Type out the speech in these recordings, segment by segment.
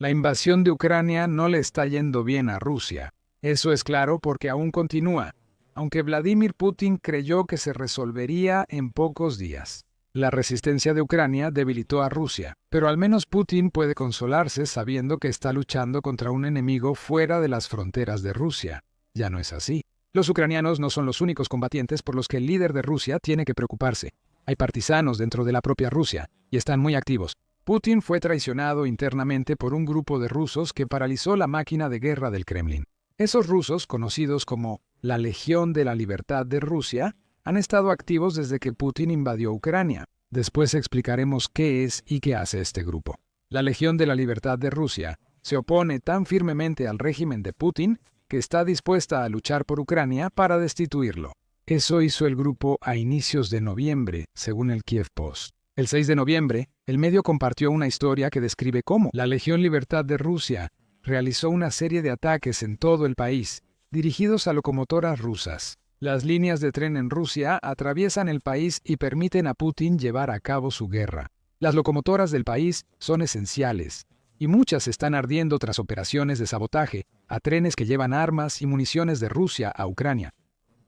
La invasión de Ucrania no le está yendo bien a Rusia. Eso es claro porque aún continúa, aunque Vladimir Putin creyó que se resolvería en pocos días. La resistencia de Ucrania debilitó a Rusia, pero al menos Putin puede consolarse sabiendo que está luchando contra un enemigo fuera de las fronteras de Rusia. Ya no es así. Los ucranianos no son los únicos combatientes por los que el líder de Rusia tiene que preocuparse. Hay partisanos dentro de la propia Rusia, y están muy activos. Putin fue traicionado internamente por un grupo de rusos que paralizó la máquina de guerra del Kremlin. Esos rusos, conocidos como la Legión de la Libertad de Rusia, han estado activos desde que Putin invadió Ucrania. Después explicaremos qué es y qué hace este grupo. La Legión de la Libertad de Rusia se opone tan firmemente al régimen de Putin que está dispuesta a luchar por Ucrania para destituirlo. Eso hizo el grupo a inicios de noviembre, según el Kiev Post. El 6 de noviembre, el medio compartió una historia que describe cómo la Legión Libertad de Rusia realizó una serie de ataques en todo el país, dirigidos a locomotoras rusas. Las líneas de tren en Rusia atraviesan el país y permiten a Putin llevar a cabo su guerra. Las locomotoras del país son esenciales, y muchas están ardiendo tras operaciones de sabotaje a trenes que llevan armas y municiones de Rusia a Ucrania.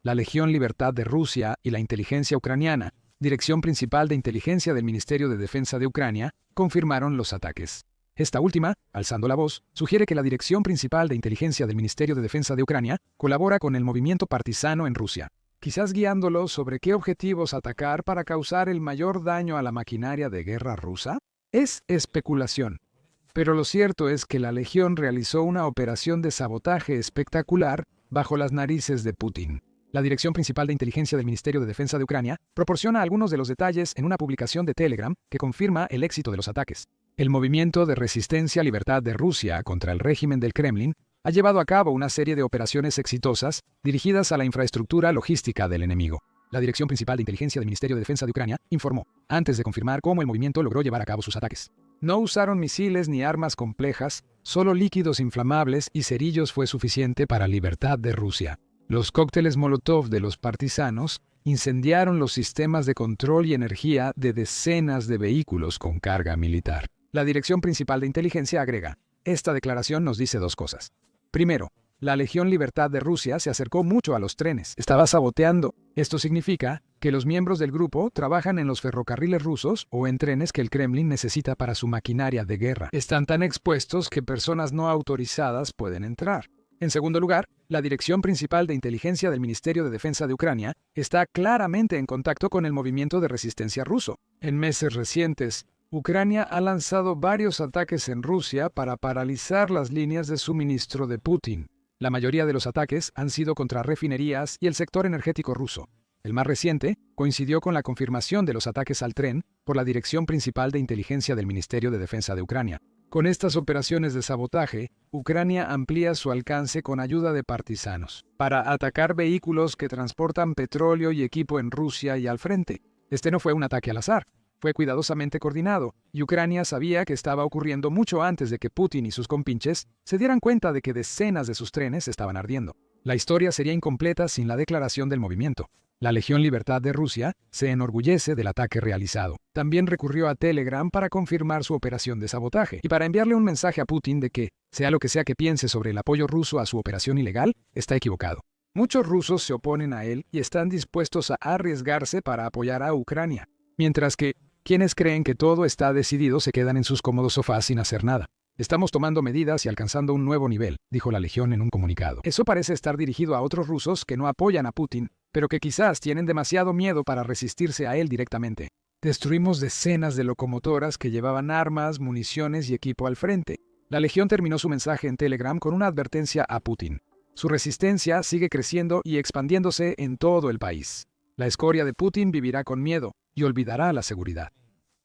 La Legión Libertad de Rusia y la inteligencia ucraniana, Dirección Principal de Inteligencia del Ministerio de Defensa de Ucrania, confirmaron los ataques. Esta última, alzando la voz, sugiere que la Dirección Principal de Inteligencia del Ministerio de Defensa de Ucrania colabora con el movimiento partisano en Rusia, quizás guiándolos sobre qué objetivos atacar para causar el mayor daño a la maquinaria de guerra rusa. Es especulación, pero lo cierto es que la Legión realizó una operación de sabotaje espectacular bajo las narices de Putin. La Dirección Principal de Inteligencia del Ministerio de Defensa de Ucrania proporciona algunos de los detalles en una publicación de Telegram que confirma el éxito de los ataques. El Movimiento de Resistencia Libertad de Rusia contra el régimen del Kremlin ha llevado a cabo una serie de operaciones exitosas dirigidas a la infraestructura logística del enemigo. La Dirección Principal de Inteligencia del Ministerio de Defensa de Ucrania informó, antes de confirmar cómo el movimiento logró llevar a cabo sus ataques. No usaron misiles ni armas complejas, solo líquidos inflamables y cerillos fue suficiente para Libertad de Rusia. Los cócteles Molotov de los partisanos incendiaron los sistemas de control y energía de decenas de vehículos con carga militar. La Dirección Principal de Inteligencia agrega, esta declaración nos dice dos cosas. Primero, la Legión Libertad de Rusia se acercó mucho a los trenes. Estaba saboteando. Esto significa que los miembros del grupo trabajan en los ferrocarriles rusos o en trenes que el Kremlin necesita para su maquinaria de guerra. Están tan expuestos que personas no autorizadas pueden entrar. En segundo lugar, la Dirección Principal de Inteligencia del Ministerio de Defensa de Ucrania está claramente en contacto con el movimiento de resistencia ruso. En meses recientes, Ucrania ha lanzado varios ataques en Rusia para paralizar las líneas de suministro de Putin. La mayoría de los ataques han sido contra refinerías y el sector energético ruso. El más reciente coincidió con la confirmación de los ataques al tren por la Dirección Principal de Inteligencia del Ministerio de Defensa de Ucrania. Con estas operaciones de sabotaje, Ucrania amplía su alcance con ayuda de partisanos para atacar vehículos que transportan petróleo y equipo en Rusia y al frente. Este no fue un ataque al azar. Fue cuidadosamente coordinado, y Ucrania sabía que estaba ocurriendo mucho antes de que Putin y sus compinches se dieran cuenta de que decenas de sus trenes estaban ardiendo. La historia sería incompleta sin la declaración del movimiento. La Legión Libertad de Rusia se enorgullece del ataque realizado. También recurrió a Telegram para confirmar su operación de sabotaje y para enviarle un mensaje a Putin de que, sea lo que sea que piense sobre el apoyo ruso a su operación ilegal, está equivocado. Muchos rusos se oponen a él y están dispuestos a arriesgarse para apoyar a Ucrania, mientras que quienes creen que todo está decidido se quedan en sus cómodos sofás sin hacer nada. Estamos tomando medidas y alcanzando un nuevo nivel, dijo la Legión en un comunicado. Eso parece estar dirigido a otros rusos que no apoyan a Putin, pero que quizás tienen demasiado miedo para resistirse a él directamente. Destruimos decenas de locomotoras que llevaban armas, municiones y equipo al frente. La Legión terminó su mensaje en Telegram con una advertencia a Putin. Su resistencia sigue creciendo y expandiéndose en todo el país. La escoria de Putin vivirá con miedo y olvidará la seguridad.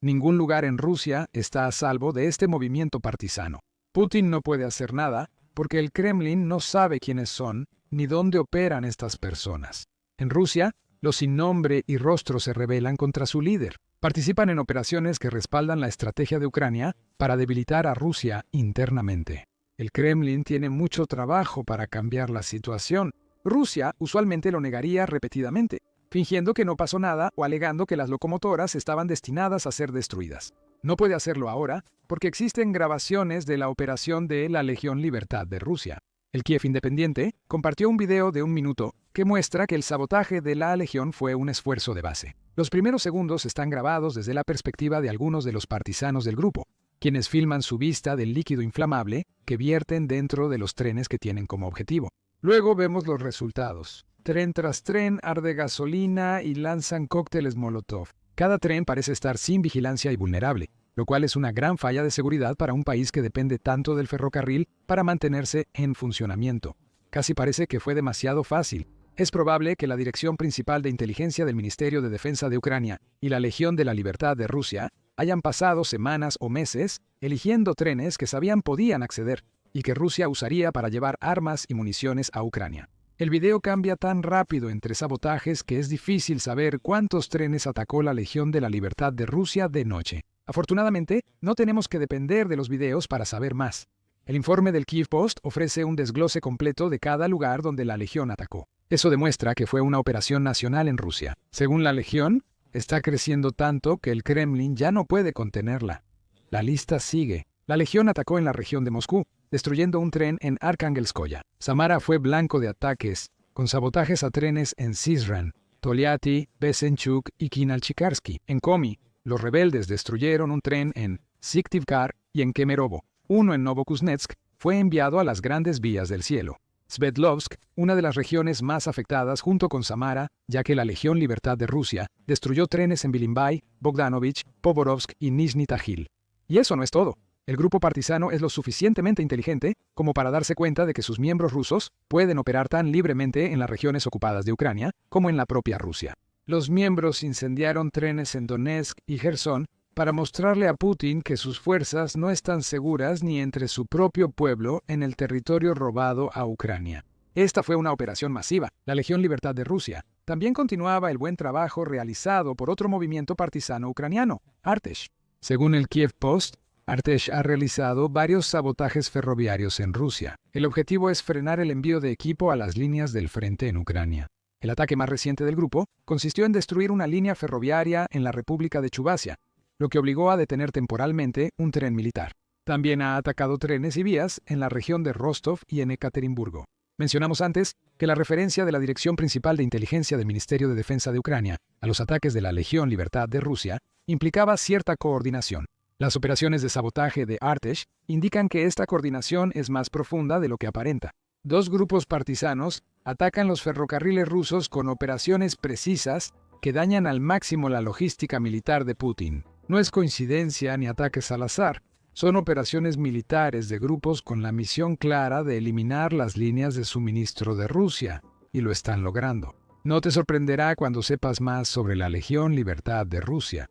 Ningún lugar en Rusia está a salvo de este movimiento partisano. Putin no puede hacer nada porque el Kremlin no sabe quiénes son ni dónde operan estas personas. En Rusia, los sin nombre y rostro se rebelan contra su líder. Participan en operaciones que respaldan la estrategia de Ucrania para debilitar a Rusia internamente. El Kremlin tiene mucho trabajo para cambiar la situación. Rusia usualmente lo negaría repetidamente, fingiendo que no pasó nada o alegando que las locomotoras estaban destinadas a ser destruidas. No puede hacerlo ahora porque existen grabaciones de la operación de la Legión Libertad de Rusia. El Kiev Independiente compartió un video de 1 minuto que muestra que el sabotaje de la Legión fue un esfuerzo de base. Los primeros segundos están grabados desde la perspectiva de algunos de los partisanos del grupo, quienes filman su vista del líquido inflamable que vierten dentro de los trenes que tienen como objetivo. Luego vemos los resultados. Tren tras tren arde gasolina y lanzan cócteles Molotov. Cada tren parece estar sin vigilancia y vulnerable, lo cual es una gran falla de seguridad para un país que depende tanto del ferrocarril para mantenerse en funcionamiento. Casi parece que fue demasiado fácil. Es probable que la Dirección Principal de Inteligencia del Ministerio de Defensa de Ucrania y la Legión de la Libertad de Rusia hayan pasado semanas o meses eligiendo trenes que sabían podían acceder y que Rusia usaría para llevar armas y municiones a Ucrania. El video cambia tan rápido entre sabotajes que es difícil saber cuántos trenes atacó la Legión de la Libertad de Rusia de noche. Afortunadamente, no tenemos que depender de los videos para saber más. El informe del Kyiv Post ofrece un desglose completo de cada lugar donde la Legión atacó. Eso demuestra que fue una operación nacional en Rusia. Según la Legión, está creciendo tanto que el Kremlin ya no puede contenerla. La lista sigue. La Legión atacó en la región de Moscú, destruyendo un tren en Arkangelskoye. Samara fue blanco de ataques, con sabotajes a trenes en Syzran, Toliati, Besenchuk y Kinalchikarsky. En Komi, los rebeldes destruyeron un tren en Syktyvkar y en Kemerovo. Uno en Novokuznetsk fue enviado a las grandes vías del cielo. Sverdlovsk, una de las regiones más afectadas junto con Samara, ya que la Legión Libertad de Rusia destruyó trenes en Bilimbay, Bogdanovich, Povorovsk y Nizhny Tagil. Y eso no es todo. El grupo partisano es lo suficientemente inteligente como para darse cuenta de que sus miembros rusos pueden operar tan libremente en las regiones ocupadas de Ucrania como en la propia Rusia. Los miembros incendiaron trenes en Donetsk y Gerson para mostrarle a Putin que sus fuerzas no están seguras ni entre su propio pueblo en el territorio robado a Ucrania. Esta fue una operación masiva. La Legión Libertad de Rusia también continuaba el buen trabajo realizado por otro movimiento partisano ucraniano, Artesh. Según el Kiev Post, Artesh ha realizado varios sabotajes ferroviarios en Rusia. El objetivo es frenar el envío de equipo a las líneas del frente en Ucrania. El ataque más reciente del grupo consistió en destruir una línea ferroviaria en la República de Chuvassia, lo que obligó a detener temporalmente un tren militar. También ha atacado trenes y vías en la región de Rostov y en Ekaterimburgo. Mencionamos antes que la referencia de la Dirección Principal de Inteligencia del Ministerio de Defensa de Ucrania a los ataques de la Legión Libertad de Rusia implicaba cierta coordinación. Las operaciones de sabotaje de Artesh indican que esta coordinación es más profunda de lo que aparenta. Dos grupos partisanos atacan los ferrocarriles rusos con operaciones precisas que dañan al máximo la logística militar de Putin. No es coincidencia ni ataques al azar. Son operaciones militares de grupos con la misión clara de eliminar las líneas de suministro de Rusia, y lo están logrando. No te sorprenderá cuando sepas más sobre la Legión Libertad de Rusia.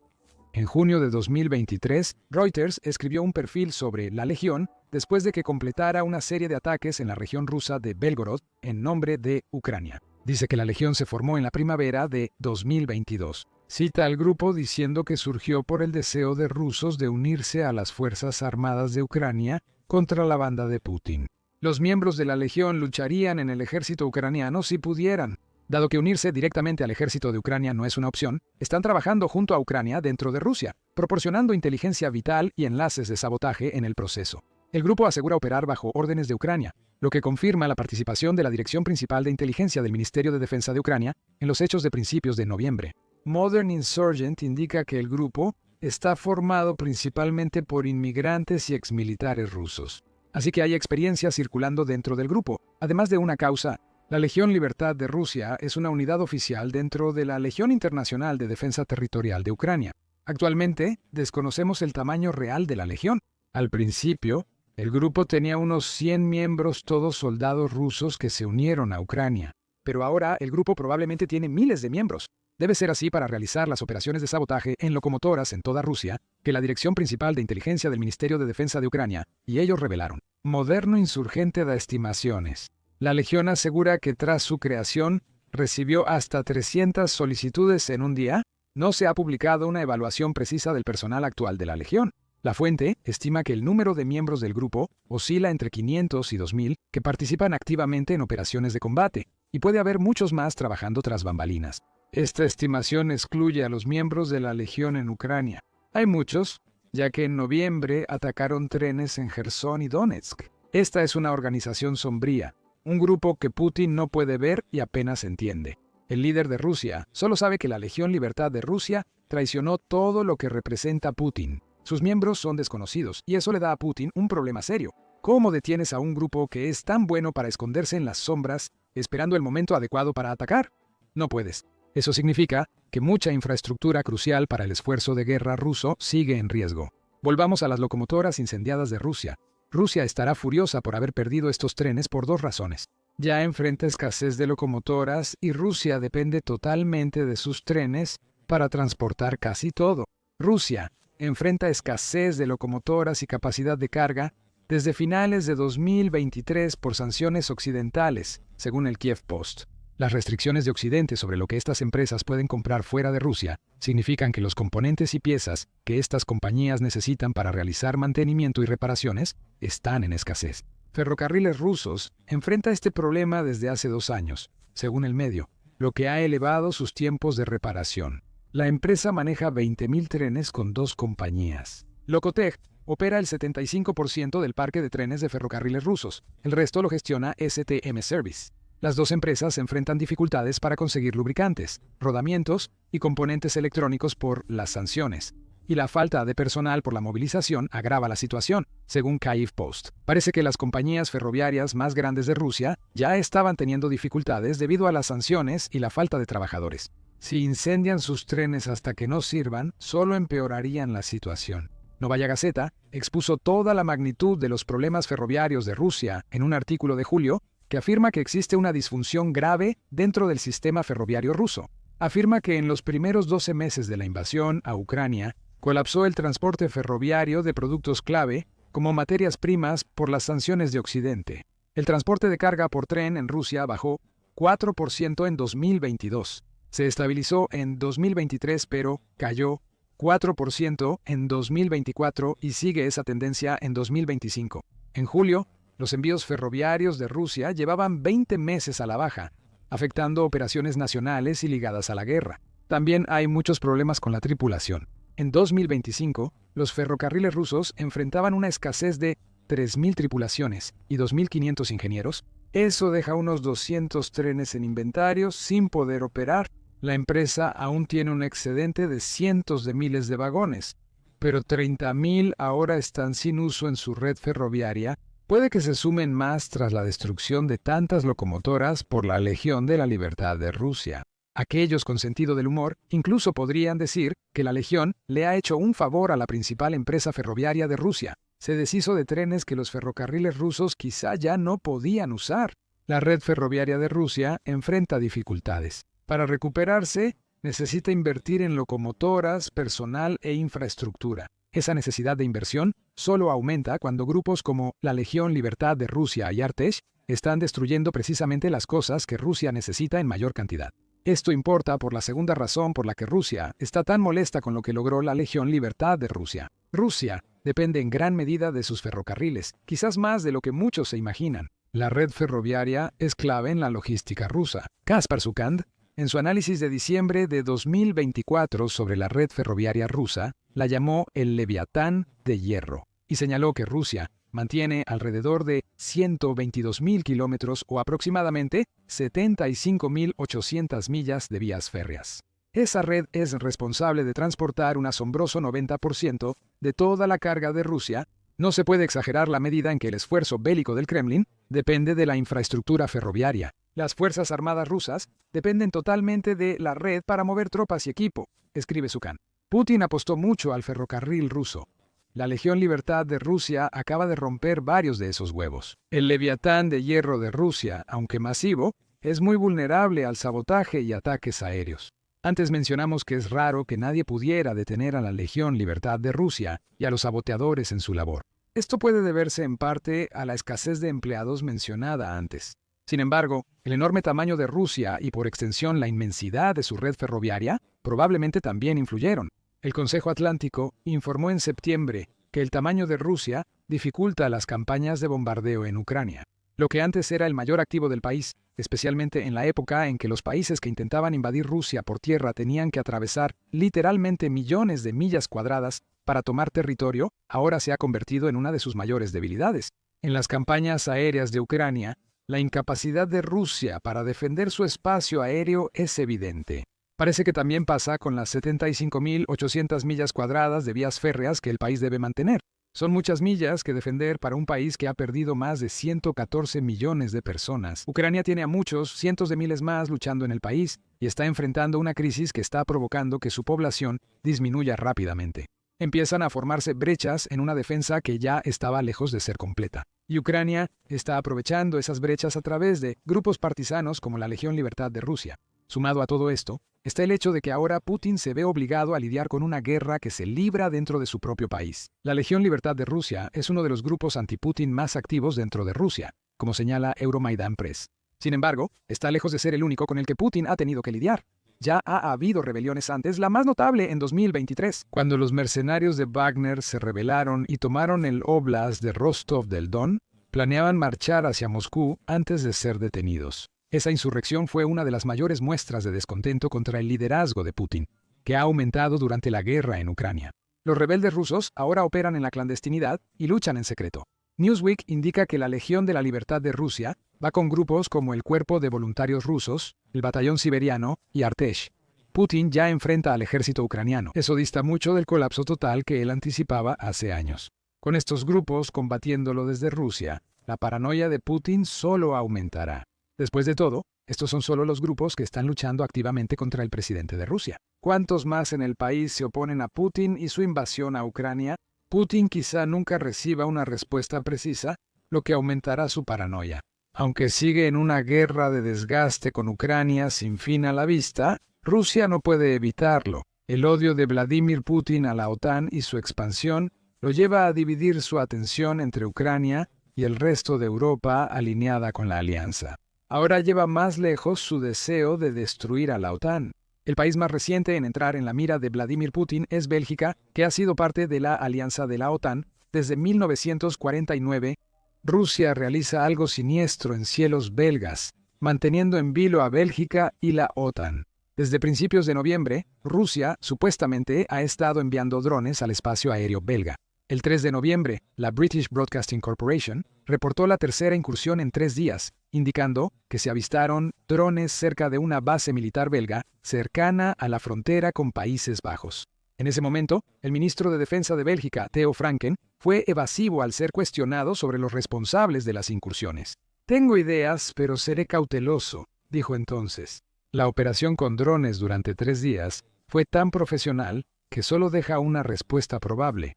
En junio de 2023, Reuters escribió un perfil sobre la Legión después de que completara una serie de ataques en la región rusa de Belgorod en nombre de Ucrania. Dice que la Legión se formó en la primavera de 2022. Cita al grupo diciendo que surgió por el deseo de rusos de unirse a las Fuerzas Armadas de Ucrania contra la banda de Putin. Los miembros de la Legión lucharían en el ejército ucraniano si pudieran. Dado que unirse directamente al ejército de Ucrania no es una opción, están trabajando junto a Ucrania dentro de Rusia, proporcionando inteligencia vital y enlaces de sabotaje en el proceso. El grupo asegura operar bajo órdenes de Ucrania, lo que confirma la participación de la Dirección Principal de Inteligencia del Ministerio de Defensa de Ucrania en los hechos de principios de noviembre. Modern Insurgent indica que el grupo está formado principalmente por inmigrantes y exmilitares rusos. Así que hay experiencia circulando dentro del grupo, además de una causa. La Legión Libertad de Rusia es una unidad oficial dentro de la Legión Internacional de Defensa Territorial de Ucrania. Actualmente, desconocemos el tamaño real de la Legión. Al principio, el grupo tenía unos 100 miembros, todos soldados rusos que se unieron a Ucrania. Pero ahora el grupo probablemente tiene miles de miembros. Debe ser así para realizar las operaciones de sabotaje en locomotoras en toda Rusia, que la Dirección Principal de Inteligencia del Ministerio de Defensa de Ucrania y ellos revelaron. Moderno Insurgente da estimaciones. La Legión asegura que tras su creación recibió hasta 300 solicitudes en un día. No se ha publicado una evaluación precisa del personal actual de la Legión. La fuente estima que el número de miembros del grupo oscila entre 500 y 2000 que participan activamente en operaciones de combate, y puede haber muchos más trabajando tras bambalinas. Esta estimación excluye a los miembros de la Legión en Ucrania. Hay muchos, ya que en noviembre atacaron trenes en Jersón y Donetsk. Esta es una organización sombría, un grupo que Putin no puede ver y apenas entiende. El líder de Rusia solo sabe que la Legión Libertad de Rusia traicionó todo lo que representa Putin. Sus miembros son desconocidos y eso le da a Putin un problema serio. ¿Cómo detienes a un grupo que es tan bueno para esconderse en las sombras, esperando el momento adecuado para atacar? No puedes. Eso significa que mucha infraestructura crucial para el esfuerzo de guerra ruso sigue en riesgo. Volvamos a las locomotoras incendiadas de Rusia. Rusia estará furiosa por haber perdido estos trenes por dos razones. Ya enfrenta escasez de locomotoras y Rusia depende totalmente de sus trenes para transportar casi todo. Rusia enfrenta escasez de locomotoras y capacidad de carga desde finales de 2023 por sanciones occidentales, según el Kiev Post. Las restricciones de Occidente sobre lo que estas empresas pueden comprar fuera de Rusia significan que los componentes y piezas que estas compañías necesitan para realizar mantenimiento y reparaciones están en escasez. Ferrocarriles Rusos enfrenta este problema desde hace 2 años, según el medio, lo que ha elevado sus tiempos de reparación. La empresa maneja 20.000 trenes con 2 compañías. Lokotech opera el 75% del parque de trenes de ferrocarriles rusos. El resto lo gestiona STM Service. Las 2 empresas enfrentan dificultades para conseguir lubricantes, rodamientos y componentes electrónicos por las sanciones. Y la falta de personal por la movilización agrava la situación, según Kyiv Post. Parece que las compañías ferroviarias más grandes de Rusia ya estaban teniendo dificultades debido a las sanciones y la falta de trabajadores. Si incendian sus trenes hasta que no sirvan, solo empeorarían la situación. Novaya Gazeta expuso toda la magnitud de los problemas ferroviarios de Rusia en un artículo de julio que afirma que existe una disfunción grave dentro del sistema ferroviario ruso. Afirma que en los primeros 12 meses de la invasión a Ucrania, colapsó el transporte ferroviario de productos clave, como materias primas, por las sanciones de Occidente. El transporte de carga por tren en Rusia bajó 4% en 2022. Se estabilizó en 2023, pero cayó 4% en 2024 y sigue esa tendencia en 2025. En julio, los envíos ferroviarios de Rusia llevaban 20 meses a la baja, afectando operaciones nacionales y ligadas a la guerra. También hay muchos problemas con la tripulación. En 2025, los ferrocarriles rusos enfrentaban una escasez de 3.000 tripulaciones y 2.500 ingenieros. Eso deja unos 200 trenes en inventario sin poder operar. La empresa aún tiene un excedente de cientos de miles de vagones, pero 30.000 ahora están sin uso en su red ferroviaria. Puede que se sumen más tras la destrucción de tantas locomotoras por la Legión de la Libertad de Rusia. Aquellos con sentido del humor incluso podrían decir que la Legión le ha hecho un favor a la principal empresa ferroviaria de Rusia. Se deshizo de trenes que los ferrocarriles rusos quizá ya no podían usar. La red ferroviaria de Rusia enfrenta dificultades. Para recuperarse, necesita invertir en locomotoras, personal e infraestructura. Esa necesidad de inversión solo aumenta cuando grupos como la Legión Libertad de Rusia y Artesh están destruyendo precisamente las cosas que Rusia necesita en mayor cantidad. Esto importa por la segunda razón por la que Rusia está tan molesta con lo que logró la Legión Libertad de Rusia. Rusia depende en gran medida de sus ferrocarriles, quizás más de lo que muchos se imaginan. La red ferroviaria es clave en la logística rusa. Kaspar Sukand, en su análisis de diciembre de 2024 sobre la red ferroviaria rusa, la llamó el Leviatán de hierro y señaló que Rusia mantiene alrededor de 122.000 kilómetros o aproximadamente 75.800 millas de vías férreas. Esa red es responsable de transportar un asombroso 90% de toda la carga de Rusia. No se puede exagerar la medida en que el esfuerzo bélico del Kremlin depende de la infraestructura ferroviaria. Las Fuerzas Armadas rusas dependen totalmente de la red para mover tropas y equipo, escribe Sukand. Putin apostó mucho al ferrocarril ruso. La Legión Libertad de Rusia acaba de romper varios de esos huevos. El Leviatán de hierro de Rusia, aunque masivo, es muy vulnerable al sabotaje y ataques aéreos. Antes mencionamos que es raro que nadie pudiera detener a la Legión Libertad de Rusia y a los saboteadores en su labor. Esto puede deberse en parte a la escasez de empleados mencionada antes. Sin embargo, el enorme tamaño de Rusia y por extensión la inmensidad de su red ferroviaria probablemente también influyeron. El Consejo Atlántico informó en septiembre que el tamaño de Rusia dificulta las campañas de bombardeo en Ucrania. Lo que antes era el mayor activo del país, especialmente en la época en que los países que intentaban invadir Rusia por tierra tenían que atravesar literalmente millones de millas cuadradas para tomar territorio ahora se ha convertido en una de sus mayores debilidades. En las campañas aéreas de Ucrania, la incapacidad de Rusia para defender su espacio aéreo es evidente. Parece que también pasa con las 75.800 millas cuadradas de vías férreas que el país debe mantener. Son muchas millas que defender para un país que ha perdido más de 114 millones de personas. Ucrania tiene a muchos, cientos de miles más luchando en el país y está enfrentando una crisis que está provocando que su población disminuya rápidamente. Empiezan a formarse brechas en una defensa que ya estaba lejos de ser completa. Y Ucrania está aprovechando esas brechas a través de grupos partisanos como la Legión Libertad de Rusia. Sumado a todo esto, está el hecho de que ahora Putin se ve obligado a lidiar con una guerra que se libra dentro de su propio país. La Legión Libertad de Rusia es uno de los grupos anti-Putin más activos dentro de Rusia, como señala Euromaidan Press. Sin embargo, está lejos de ser el único con el que Putin ha tenido que lidiar. Ya ha habido rebeliones antes, la más notable en 2023, cuando los mercenarios de Wagner se rebelaron y tomaron el óblast de Rostov del Don. Planeaban marchar hacia Moscú antes de ser detenidos. Esa insurrección fue una de las mayores muestras de descontento contra el liderazgo de Putin, que ha aumentado durante la guerra en Ucrania. Los rebeldes rusos ahora operan en la clandestinidad y luchan en secreto. Newsweek indica que la Legión de la Libertad de Rusia va con grupos como el Cuerpo de Voluntarios Rusos, el Batallón Siberiano y Artesh. Putin ya enfrenta al ejército ucraniano. Eso dista mucho del colapso total que él anticipaba hace años. Con estos grupos combatiéndolo desde Rusia, la paranoia de Putin solo aumentará. Después de todo, estos son solo los grupos que están luchando activamente contra el presidente de Rusia. ¿Cuántos más en el país se oponen a Putin y su invasión a Ucrania? Putin quizá nunca reciba una respuesta precisa, lo que aumentará su paranoia. Aunque sigue en una guerra de desgaste con Ucrania sin fin a la vista, Rusia no puede evitarlo. El odio de Vladimir Putin a la OTAN y su expansión lo lleva a dividir su atención entre Ucrania y el resto de Europa alineada con la alianza. Ahora lleva más lejos su deseo de destruir a la OTAN. El país más reciente en entrar en la mira de Vladimir Putin es Bélgica, que ha sido parte de la alianza de la OTAN desde 1949. Rusia realiza algo siniestro en cielos belgas, manteniendo en vilo a Bélgica y la OTAN. Desde principios de noviembre, Rusia supuestamente ha estado enviando drones al espacio aéreo belga. El 3 de noviembre, la British Broadcasting Corporation reportó la tercera incursión en 3 días, indicando que se avistaron drones cerca de una base militar belga cercana a la frontera con Países Bajos. En ese momento, el ministro de Defensa de Bélgica, Theo Franken, fue evasivo al ser cuestionado sobre los responsables de las incursiones. «Tengo ideas, pero seré cauteloso», dijo entonces. La operación con drones durante 3 días fue tan profesional que solo deja una respuesta probable.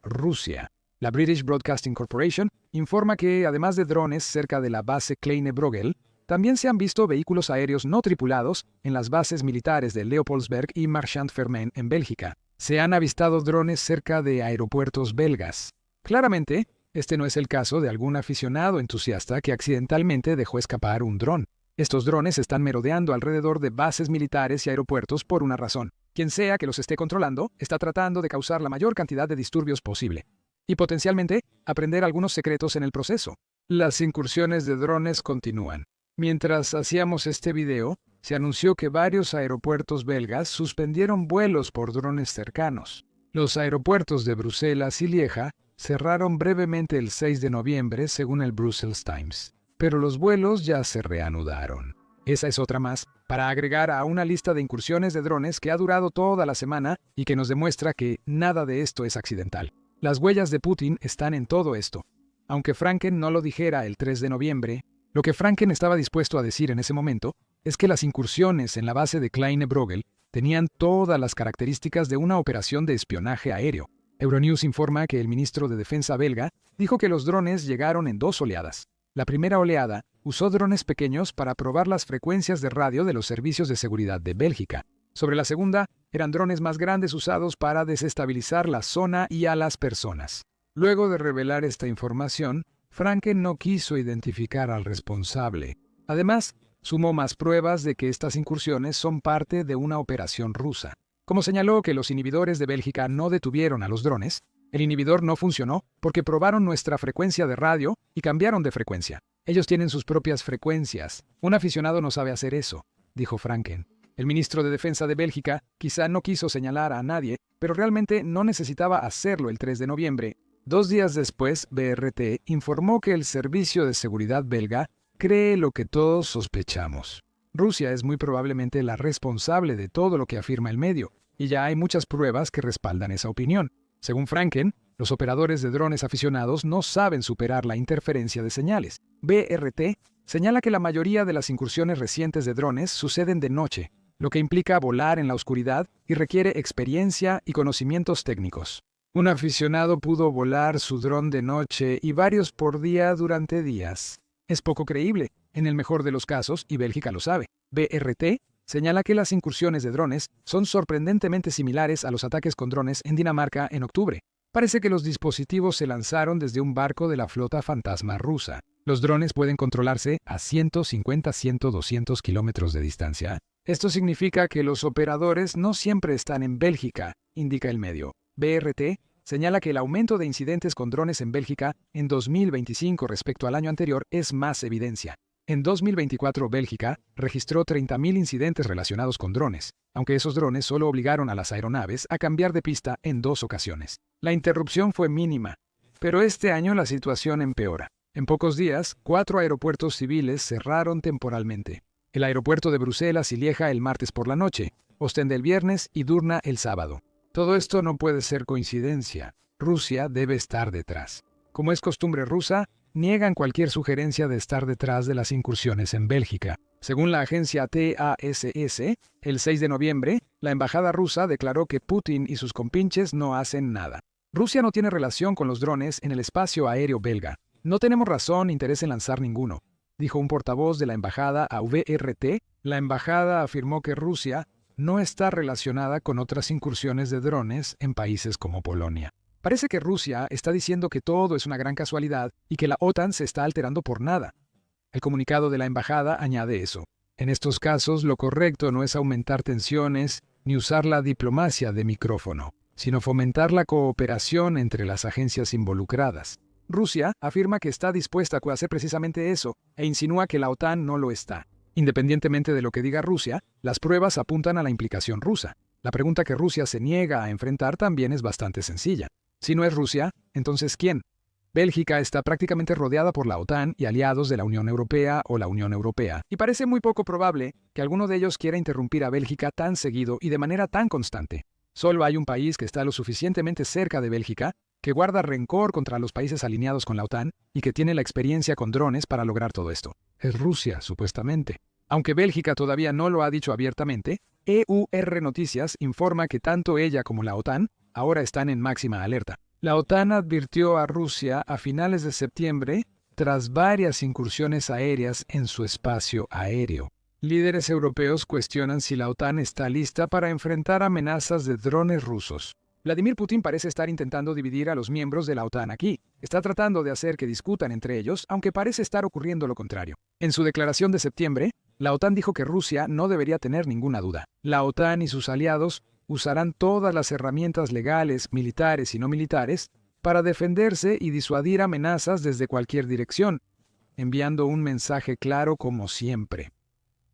Rusia. La British Broadcasting Corporation informa que, además de drones cerca de la base Kleine Brogel, también se han visto vehículos aéreos no tripulados en las bases militares de Leopoldsberg y Marchand-Fermain en Bélgica. Se han avistado drones cerca de aeropuertos belgas. Claramente, este no es el caso de algún aficionado entusiasta que accidentalmente dejó escapar un dron. Estos drones están merodeando alrededor de bases militares y aeropuertos por una razón. Quien sea que los esté controlando está tratando de causar la mayor cantidad de disturbios posible. Y potencialmente, aprender algunos secretos en el proceso. Las incursiones de drones continúan. Mientras hacíamos este video, se anunció que varios aeropuertos belgas suspendieron vuelos por drones cercanos. Los aeropuertos de Bruselas y Lieja cerraron brevemente el 6 de noviembre, según el Brussels Times. Pero los vuelos ya se reanudaron. Esa es otra más, para agregar a una lista de incursiones de drones que ha durado toda la semana y que nos demuestra que nada de esto es accidental. Las huellas de Putin están en todo esto. Aunque Franken no lo dijera el 3 de noviembre, lo que Franken estaba dispuesto a decir en ese momento es que las incursiones en la base de Kleine Brogel tenían todas las características de una operación de espionaje aéreo. Euronews informa que el ministro de Defensa belga dijo que los drones llegaron en 2 oleadas. La primera oleada usó drones pequeños para probar las frecuencias de radio de los servicios de seguridad de Bélgica. Sobre la segunda, eran drones más grandes usados para desestabilizar la zona y a las personas. Luego de revelar esta información, Franken no quiso identificar al responsable. Además, sumó más pruebas de que estas incursiones son parte de una operación rusa. Como señaló que los inhibidores de Bélgica no detuvieron a los drones, el inhibidor no funcionó porque probaron nuestra frecuencia de radio y cambiaron de frecuencia. Ellos tienen sus propias frecuencias. Un aficionado no sabe hacer eso, dijo Franken. El ministro de Defensa de Bélgica quizá no quiso señalar a nadie, pero realmente no necesitaba hacerlo el 3 de noviembre. 2 días después, BRT informó que el Servicio de Seguridad belga cree lo que todos sospechamos. Rusia es muy probablemente la responsable de todo lo que afirma el medio, y ya hay muchas pruebas que respaldan esa opinión. Según Franken, los operadores de drones aficionados no saben superar la interferencia de señales. BRT señala que la mayoría de las incursiones recientes de drones suceden de noche, lo que implica volar en la oscuridad y requiere experiencia y conocimientos técnicos. Un aficionado pudo volar su dron de noche y varios por día durante días. Es poco creíble, en el mejor de los casos, y Bélgica lo sabe. BRT señala que las incursiones de drones son sorprendentemente similares a los ataques con drones en Dinamarca en octubre. Parece que los dispositivos se lanzaron desde un barco de la flota fantasma rusa. Los drones pueden controlarse a 150, 100, 200 kilómetros de distancia. Esto significa que los operadores no siempre están en Bélgica, indica el medio. BRT señala que el aumento de incidentes con drones en Bélgica en 2025 respecto al año anterior es más evidencia. En 2024, Bélgica registró 30.000 incidentes relacionados con drones, aunque esos drones solo obligaron a las aeronaves a cambiar de pista en 2 ocasiones. La interrupción fue mínima, pero este año la situación empeora. En pocos días, 4 aeropuertos civiles cerraron temporalmente. El aeropuerto de Bruselas y Lieja el martes por la noche, Ostende el viernes y Durna el sábado. Todo esto no puede ser coincidencia. Rusia debe estar detrás. Como es costumbre rusa, niegan cualquier sugerencia de estar detrás de las incursiones en Bélgica. Según la agencia TASS, el 6 de noviembre, la embajada rusa declaró que Putin y sus compinches no hacen nada. Rusia no tiene relación con los drones en el espacio aéreo belga. No tenemos razón ni interés en lanzar ninguno, dijo un portavoz de la embajada a VRT. La embajada afirmó que Rusia no está relacionada con otras incursiones de drones en países como Polonia. Parece que Rusia está diciendo que todo es una gran casualidad y que la OTAN se está alterando por nada. El comunicado de la embajada añade eso. En estos casos, lo correcto no es aumentar tensiones ni usar la diplomacia de micrófono, sino fomentar la cooperación entre las agencias involucradas. Rusia afirma que está dispuesta a hacer precisamente eso e insinúa que la OTAN no lo está. Independientemente de lo que diga Rusia, las pruebas apuntan a la implicación rusa. La pregunta que Rusia se niega a enfrentar también es bastante sencilla. Si no es Rusia, ¿entonces quién? Bélgica está prácticamente rodeada por la OTAN y aliados de la Unión Europea o la Unión Europea, y parece muy poco probable que alguno de ellos quiera interrumpir a Bélgica tan seguido y de manera tan constante. Solo hay un país que está lo suficientemente cerca de Bélgica, que guarda rencor contra los países alineados con la OTAN y que tiene la experiencia con drones para lograr todo esto. Es Rusia, supuestamente. Aunque Bélgica todavía no lo ha dicho abiertamente, EUR Noticias informa que tanto ella como la OTAN ahora están en máxima alerta. La OTAN advirtió a Rusia a finales de septiembre tras varias incursiones aéreas en su espacio aéreo. Líderes europeos cuestionan si la OTAN está lista para enfrentar amenazas de drones rusos. Vladimir Putin parece estar intentando dividir a los miembros de la OTAN aquí. Está tratando de hacer que discutan entre ellos, aunque parece estar ocurriendo lo contrario. En su declaración de septiembre, la OTAN dijo que Rusia no debería tener ninguna duda. La OTAN y sus aliados usarán todas las herramientas legales, militares y no militares para defenderse y disuadir amenazas desde cualquier dirección, enviando un mensaje claro como siempre.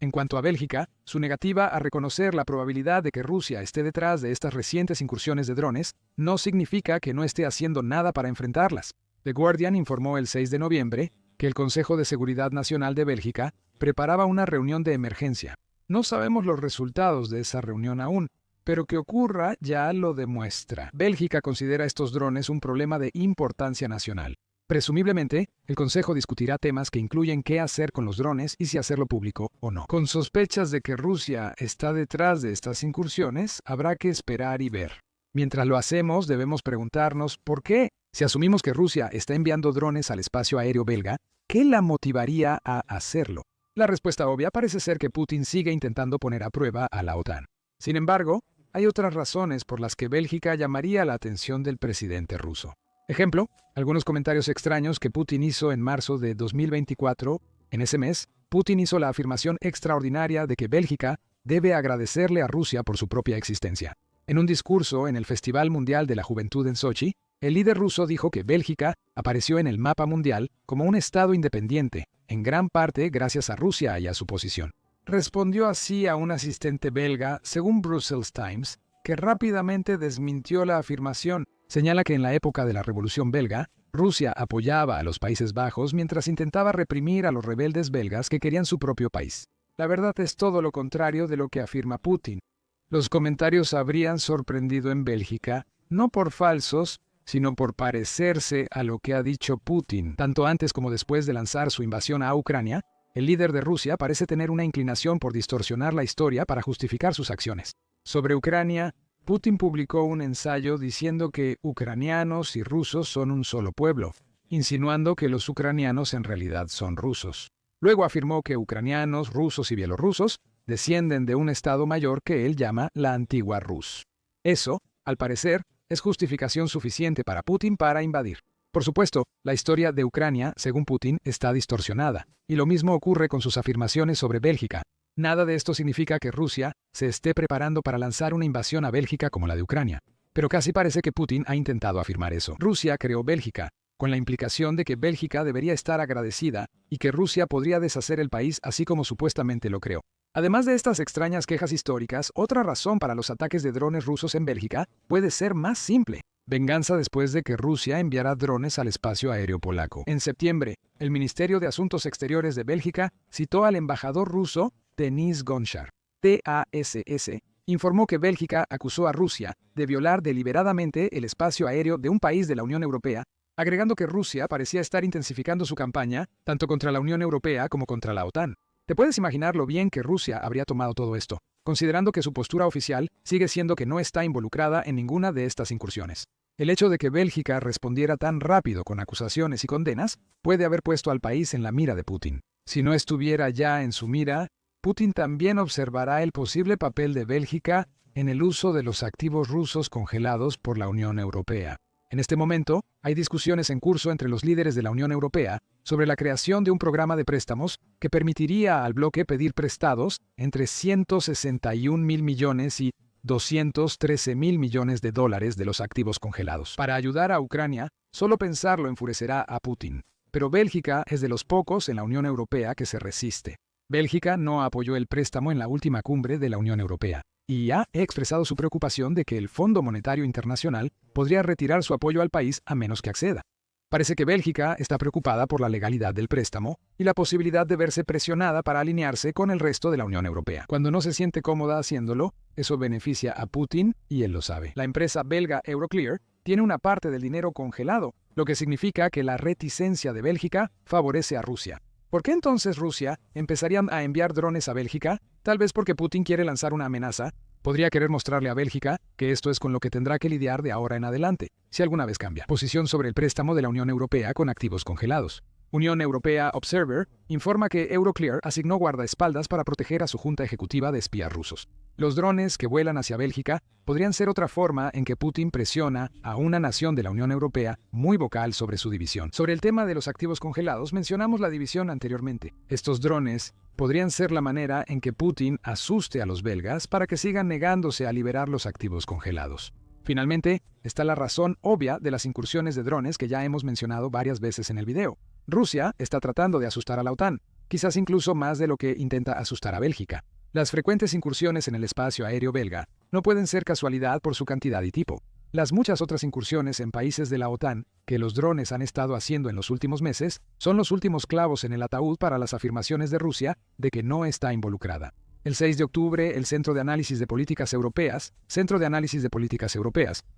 En cuanto a Bélgica, su negativa a reconocer la probabilidad de que Rusia esté detrás de estas recientes incursiones de drones no significa que no esté haciendo nada para enfrentarlas. The Guardian informó el 6 de noviembre que el Consejo de Seguridad Nacional de Bélgica preparaba una reunión de emergencia. No sabemos los resultados de esa reunión aún, pero que ocurra ya lo demuestra. Bélgica considera estos drones un problema de importancia nacional. Presumiblemente, el Consejo discutirá temas que incluyen qué hacer con los drones y si hacerlo público o no. Con sospechas de que Rusia está detrás de estas incursiones, habrá que esperar y ver. Mientras lo hacemos, debemos preguntarnos ¿por qué? Si asumimos que Rusia está enviando drones al espacio aéreo belga, ¿qué la motivaría a hacerlo? La respuesta obvia parece ser que Putin sigue intentando poner a prueba a la OTAN. Sin embargo, hay otras razones por las que Bélgica llamaría la atención del presidente ruso. Ejemplo, algunos comentarios extraños que Putin hizo en marzo de 2024. En ese mes, Putin hizo la afirmación extraordinaria de que Bélgica debe agradecerle a Rusia por su propia existencia. En un discurso en el Festival Mundial de la Juventud en Sochi, el líder ruso dijo que Bélgica apareció en el mapa mundial como un estado independiente, en gran parte gracias a Rusia y a su posición. respondió así a un asistente belga, según Brussels Times, que rápidamente desmintió la afirmación. Señala que en la época de la Revolución Belga, Rusia apoyaba a los Países Bajos mientras intentaba reprimir a los rebeldes belgas que querían su propio país. La verdad es todo lo contrario de lo que afirma Putin. Los comentarios habrían sorprendido en Bélgica, no por falsos, sino por parecerse a lo que ha dicho Putin. Tanto antes como después de lanzar su invasión a Ucrania, el líder de Rusia parece tener una inclinación por distorsionar la historia para justificar sus acciones. Sobre Ucrania, Putin publicó un ensayo diciendo que ucranianos y rusos son un solo pueblo, insinuando que los ucranianos en realidad son rusos. Luego afirmó que ucranianos, rusos y bielorrusos descienden de un estado mayor que él llama la antigua Rus. Eso, al parecer, es justificación suficiente para Putin para invadir. Por supuesto, la historia de Ucrania, según Putin, está distorsionada, y lo mismo ocurre con sus afirmaciones sobre Bélgica. Nada de esto significa que Rusia se esté preparando para lanzar una invasión a Bélgica como la de Ucrania. Pero casi parece que Putin ha intentado afirmar eso. Rusia creó Bélgica, con la implicación de que Bélgica debería estar agradecida y que Rusia podría deshacer el país así como supuestamente lo creó. Además de estas extrañas quejas históricas, otra razón para los ataques de drones rusos en Bélgica puede ser más simple. Venganza después de que Rusia enviara drones al espacio aéreo polaco. En septiembre, el Ministerio de Asuntos Exteriores de Bélgica citó al embajador ruso Denis Gonchar, TASS, informó que Bélgica acusó a Rusia de violar deliberadamente el espacio aéreo de un país de la Unión Europea, agregando que Rusia parecía estar intensificando su campaña tanto contra la Unión Europea como contra la OTAN. ¿Te puedes imaginar lo bien que Rusia habría tomado todo esto, considerando que su postura oficial sigue siendo que no está involucrada en ninguna de estas incursiones? El hecho de que Bélgica respondiera tan rápido con acusaciones y condenas puede haber puesto al país en la mira de Putin. Si no estuviera ya en su mira, Putin también observará el posible papel de Bélgica en el uso de los activos rusos congelados por la Unión Europea. En este momento, hay discusiones en curso entre los líderes de la Unión Europea sobre la creación de un programa de préstamos que permitiría al bloque pedir prestados entre 161.000 millones y 213.000 millones de dólares de los activos congelados. Para ayudar a Ucrania, solo pensarlo enfurecerá a Putin. Pero Bélgica es de los pocos en la Unión Europea que se resiste. Bélgica no apoyó el préstamo en la última cumbre de la Unión Europea y ha expresado su preocupación de que el Fondo Monetario Internacional podría retirar su apoyo al país a menos que acceda. Parece que Bélgica está preocupada por la legalidad del préstamo y la posibilidad de verse presionada para alinearse con el resto de la Unión Europea. Cuando no se siente cómoda haciéndolo, eso beneficia a Putin y él lo sabe. La empresa belga Euroclear tiene una parte del dinero congelado, lo que significa que la reticencia de Bélgica favorece a Rusia. ¿Por qué entonces Rusia empezaría a enviar drones a Bélgica? Tal vez porque Putin quiere lanzar una amenaza. Podría querer mostrarle a Bélgica que esto es con lo que tendrá que lidiar de ahora en adelante, si alguna vez cambia. Posición sobre el préstamo de la Unión Europea con activos congelados. Unión Europea Observer informa que Euroclear asignó guardaespaldas para proteger a su junta ejecutiva de espías rusos. Los drones que vuelan hacia Bélgica podrían ser otra forma en que Putin presiona a una nación de la Unión Europea muy vocal sobre su división. Sobre el tema de los activos congelados, mencionamos la división anteriormente. Estos drones podrían ser la manera en que Putin asuste a los belgas para que sigan negándose a liberar los activos congelados. Finalmente, está la razón obvia de las incursiones de drones que ya hemos mencionado varias veces en el video. Rusia está tratando de asustar a la OTAN, quizás incluso más de lo que intenta asustar a Bélgica. Las frecuentes incursiones en el espacio aéreo belga no pueden ser casualidad por su cantidad y tipo. Las muchas otras incursiones en países de la OTAN que los drones han estado haciendo en los últimos meses son los últimos clavos en el ataúd para las afirmaciones de Rusia de que no está involucrada. El 6 de octubre, el Centro de Análisis de Políticas Europeas,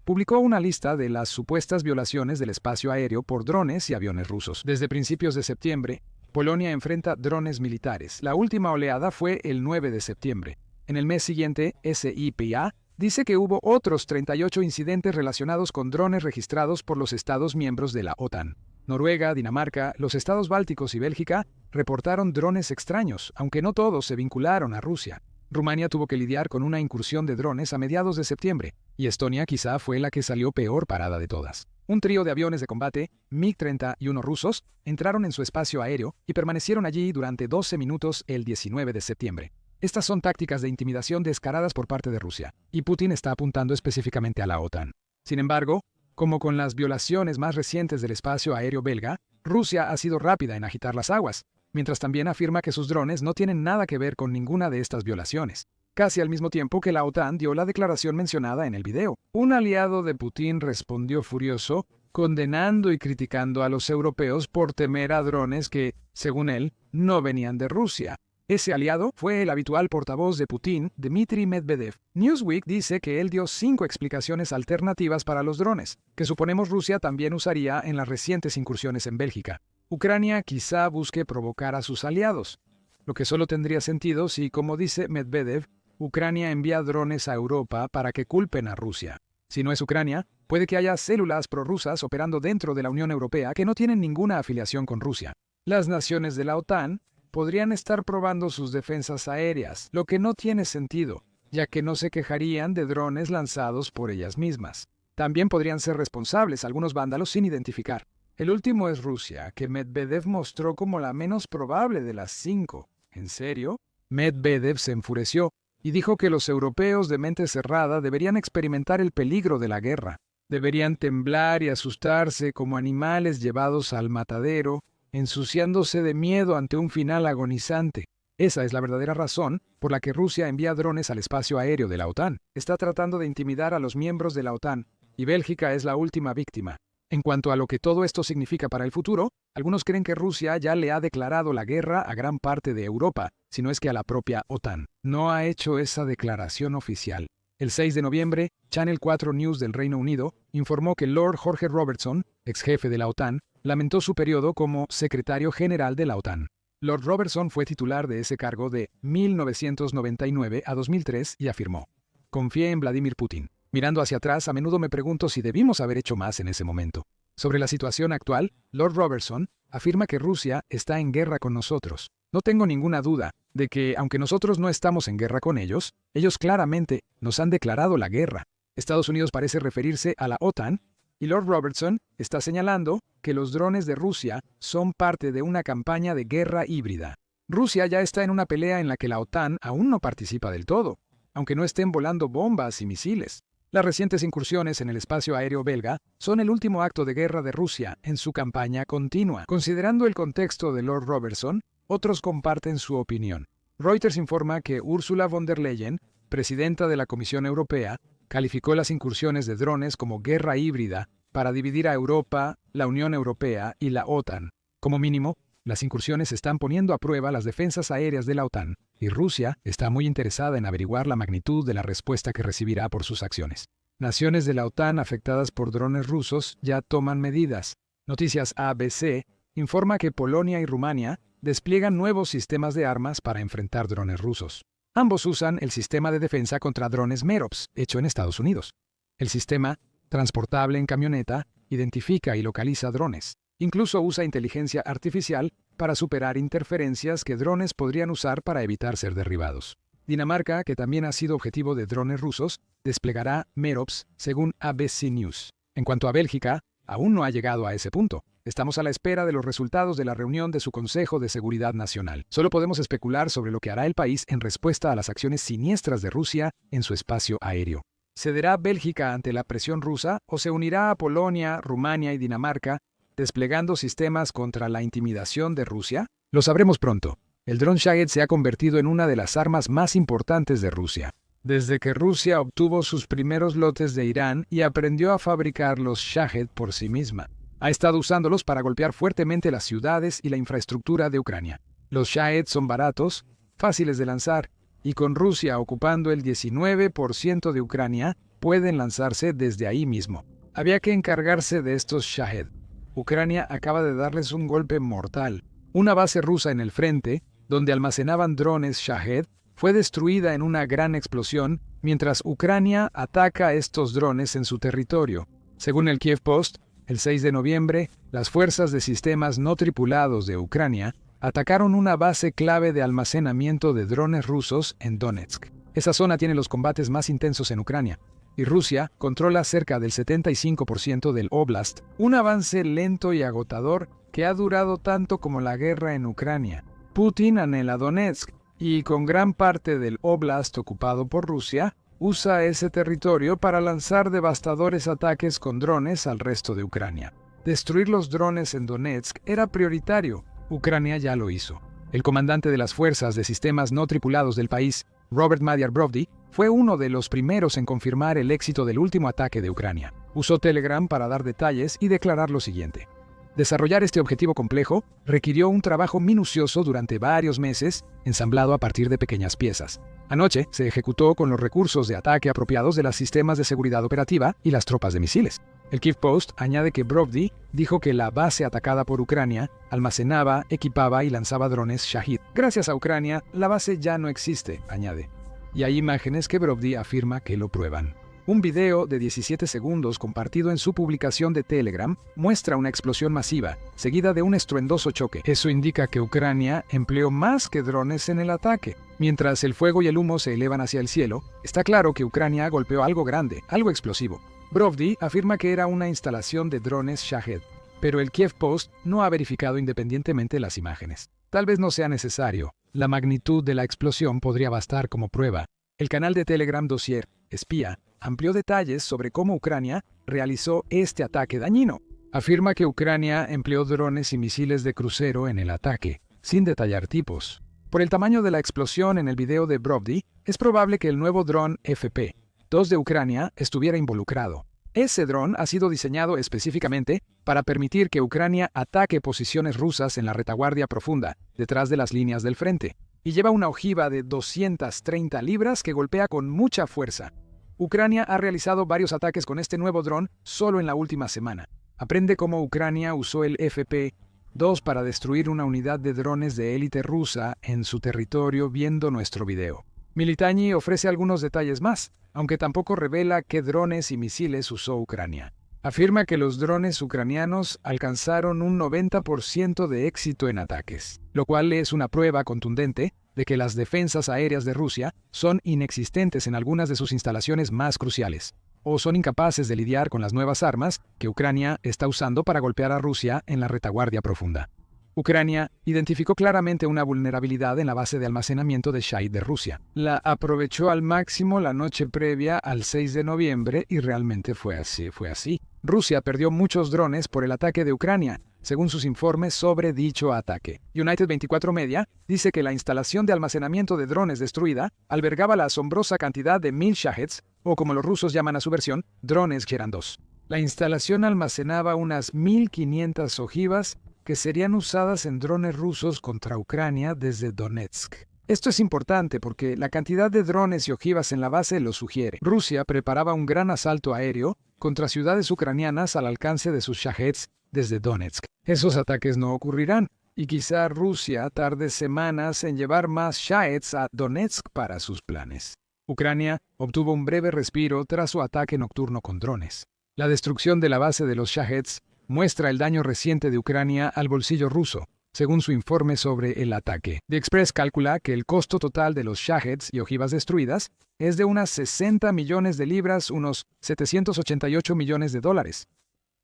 publicó una lista de las supuestas violaciones del espacio aéreo por drones y aviones rusos. Desde principios de septiembre, Polonia enfrenta drones militares. La última oleada fue el 9 de septiembre. En el mes siguiente, SIPA dice que hubo otros 38 incidentes relacionados con drones registrados por los Estados miembros de la OTAN. Noruega, Dinamarca, los estados bálticos y Bélgica reportaron drones extraños, aunque no todos se vincularon a Rusia. Rumania tuvo que lidiar con una incursión de drones a mediados de septiembre, y Estonia quizá fue la que salió peor parada de todas. Un trío de aviones de combate, MiG-31 rusos, entraron en su espacio aéreo y permanecieron allí durante 12 minutos el 19 de septiembre. Estas son tácticas de intimidación descaradas por parte de Rusia, y Putin está apuntando específicamente a la OTAN. Sin embargo, como con las violaciones más recientes del espacio aéreo belga, Rusia ha sido rápida en agitar las aguas. mientras también afirma que sus drones no tienen nada que ver con ninguna de estas violaciones. Casi al mismo tiempo que la OTAN dio la declaración mencionada en el video. Un aliado de Putin respondió furioso, condenando y criticando a los europeos por temer a drones que, según él, no venían de Rusia. Ese aliado fue el habitual portavoz de Putin, Dmitry Medvedev. Newsweek dice que él dio 5 explicaciones alternativas para los drones, que suponemos Rusia también usaría en las recientes incursiones en Bélgica. Ucrania quizá busque provocar a sus aliados, lo que solo tendría sentido si, como dice Medvedev, Ucrania envía drones a Europa para que culpen a Rusia. Si no es Ucrania, puede que haya células prorrusas operando dentro de la Unión Europea que no tienen ninguna afiliación con Rusia. Las naciones de la OTAN podrían estar probando sus defensas aéreas, lo que no tiene sentido, ya que no se quejarían de drones lanzados por ellas mismas. También podrían ser responsables algunos vándalos sin identificar. El último es Rusia, que Medvedev mostró como la menos probable de las 5. ¿En serio? Medvedev se enfureció y dijo que los europeos de mente cerrada deberían experimentar el peligro de la guerra. Deberían temblar y asustarse como animales llevados al matadero, ensuciándose de miedo ante un final agonizante. Esa es la verdadera razón por la que Rusia envía drones al espacio aéreo de la OTAN. Está tratando de intimidar a los miembros de la OTAN, y Bélgica es la última víctima. En cuanto a lo que todo esto significa para el futuro, algunos creen que Rusia ya le ha declarado la guerra a gran parte de Europa, si no es que a la propia OTAN. No ha hecho esa declaración oficial. El 6 de noviembre, Channel 4 News del Reino Unido informó que Lord Jorge Robertson, ex jefe de la OTAN, lamentó su periodo como secretario general de la OTAN. Lord Robertson fue titular de ese cargo de 1999 a 2003 y afirmó: "Confié en Vladimir Putin. Mirando hacia atrás, a menudo me pregunto si debimos haber hecho más en ese momento". Sobre la situación actual, Lord Robertson afirma que Rusia está en guerra con nosotros. No tengo ninguna duda de que, aunque nosotros no estamos en guerra con ellos claramente nos han declarado la guerra. Estados Unidos parece referirse a la OTAN, y Lord Robertson está señalando que los drones de Rusia son parte de una campaña de guerra híbrida. Rusia ya está en una pelea en la que la OTAN aún no participa del todo, aunque no estén volando bombas y misiles. Las recientes incursiones en el espacio aéreo belga son el último acto de guerra de Rusia en su campaña continua. Considerando el contexto de Lord Robertson, otros comparten su opinión. Reuters informa que Ursula von der Leyen, presidenta de la Comisión Europea, calificó las incursiones de drones como guerra híbrida para dividir a Europa, la Unión Europea y la OTAN. Como mínimo, las incursiones están poniendo a prueba las defensas aéreas de la OTAN, y Rusia está muy interesada en averiguar la magnitud de la respuesta que recibirá por sus acciones. Naciones de la OTAN afectadas por drones rusos ya toman medidas. Noticias ABC informa que Polonia y Rumania despliegan nuevos sistemas de armas para enfrentar drones rusos. Ambos usan el sistema de defensa contra drones Merops, hecho en Estados Unidos. El sistema, transportable en camioneta, identifica y localiza drones. Incluso usa inteligencia artificial para superar interferencias que drones podrían usar para evitar ser derribados. Dinamarca, que también ha sido objetivo de drones rusos, desplegará Merops, según ABC News. En cuanto a Bélgica, aún no ha llegado a ese punto. Estamos a la espera de los resultados de la reunión de su Consejo de Seguridad Nacional. Solo podemos especular sobre lo que hará el país en respuesta a las acciones siniestras de Rusia en su espacio aéreo. ¿Cederá Bélgica ante la presión rusa o se unirá a Polonia, Rumania y Dinamarca, desplegando sistemas contra la intimidación de Rusia? Lo sabremos pronto. El dron Shahed se ha convertido en una de las armas más importantes de Rusia. Desde que Rusia obtuvo sus primeros lotes de Irán y aprendió a fabricar los Shahed por sí misma, ha estado usándolos para golpear fuertemente las ciudades y la infraestructura de Ucrania. Los Shahed son baratos, fáciles de lanzar, y con Rusia ocupando el 19% de Ucrania, pueden lanzarse desde ahí mismo. Había que encargarse de estos Shahed. Ucrania acaba de darles un golpe mortal. Una base rusa en el frente, donde almacenaban drones Shahed, fue destruida en una gran explosión, mientras Ucrania ataca estos drones en su territorio. Según el Kiev Post, el 6 de noviembre, las fuerzas de sistemas no tripulados de Ucrania atacaron una base clave de almacenamiento de drones rusos en Donetsk. Esa zona tiene los combates más intensos en Ucrania, y Rusia controla cerca del 75% del Oblast, un avance lento y agotador que ha durado tanto como la guerra en Ucrania. Putin anhela Donetsk, y con gran parte del Oblast ocupado por Rusia, usa ese territorio para lanzar devastadores ataques con drones al resto de Ucrania. Destruir los drones en Donetsk era prioritario. Ucrania ya lo hizo. El comandante de las fuerzas de sistemas no tripulados del país, Robert Madiar Brovdi, fue uno de los primeros en confirmar el éxito del último ataque de Ucrania. Usó Telegram para dar detalles y declarar lo siguiente: desarrollar este objetivo complejo requirió un trabajo minucioso durante varios meses, ensamblado a partir de pequeñas piezas. Anoche se ejecutó con los recursos de ataque apropiados de los sistemas de seguridad operativa y las tropas de misiles. El Kyiv Post añade que Brovdi dijo que la base atacada por Ucrania almacenaba, equipaba y lanzaba drones Shahid. Gracias a Ucrania, la base ya no existe, añade. Y hay imágenes que Brovdi afirma que lo prueban. Un video de 17 segundos compartido en su publicación de Telegram muestra una explosión masiva, seguida de un estruendoso choque. Eso indica que Ucrania empleó más que drones en el ataque. Mientras el fuego y el humo se elevan hacia el cielo, está claro que Ucrania golpeó algo grande, algo explosivo. Brovdi afirma que era una instalación de drones Shahed, pero el Kyiv Post no ha verificado independientemente las imágenes. Tal vez no sea necesario. La magnitud de la explosión podría bastar como prueba. El canal de Telegram Dossier Espía amplió detalles sobre cómo Ucrania realizó este ataque dañino. Afirma que Ucrania empleó drones y misiles de crucero en el ataque, sin detallar tipos. Por el tamaño de la explosión en el video de Brovdi, es probable que el nuevo dron FP-2 de Ucrania estuviera involucrado. Ese dron ha sido diseñado específicamente para permitir que Ucrania ataque posiciones rusas en la retaguardia profunda, detrás de las líneas del frente, y lleva una ojiva de 230 libras que golpea con mucha fuerza. Ucrania ha realizado varios ataques con este nuevo dron solo en la última semana. Aprende cómo Ucrania usó el FP-2 para destruir una unidad de drones de élite rusa en su territorio viendo nuestro video. Militani ofrece algunos detalles más, aunque tampoco revela qué drones y misiles usó Ucrania. Afirma que los drones ucranianos alcanzaron un 90% de éxito en ataques, lo cual es una prueba contundente de que las defensas aéreas de Rusia son inexistentes en algunas de sus instalaciones más cruciales, o son incapaces de lidiar con las nuevas armas que Ucrania está usando para golpear a Rusia en la retaguardia profunda. Ucrania identificó claramente una vulnerabilidad en la base de almacenamiento de Shahid de Rusia. La aprovechó al máximo la noche previa al 6 de noviembre y realmente fue así. Rusia perdió muchos drones por el ataque de Ucrania, según sus informes sobre dicho ataque. United 24 Media dice que la instalación de almacenamiento de drones destruida albergaba la asombrosa cantidad de 1000 Shaheds, o como los rusos llaman a su versión, drones Geran 2. La instalación almacenaba unas 1500 ojivas que serían usadas en drones rusos contra Ucrania desde Donetsk. Esto es importante porque la cantidad de drones y ojivas en la base lo sugiere. Rusia preparaba un gran asalto aéreo contra ciudades ucranianas al alcance de sus Shaheds desde Donetsk. Esos ataques no ocurrirán, y quizá Rusia tarde semanas en llevar más Shaheds a Donetsk para sus planes. Ucrania obtuvo un breve respiro tras su ataque nocturno con drones. La destrucción de la base de los Shaheds muestra el daño reciente de Ucrania al bolsillo ruso, según su informe sobre el ataque. The Express calcula que el costo total de los Shaheds y ojivas destruidas es de unas 60 millones de libras, unos 788 millones de dólares.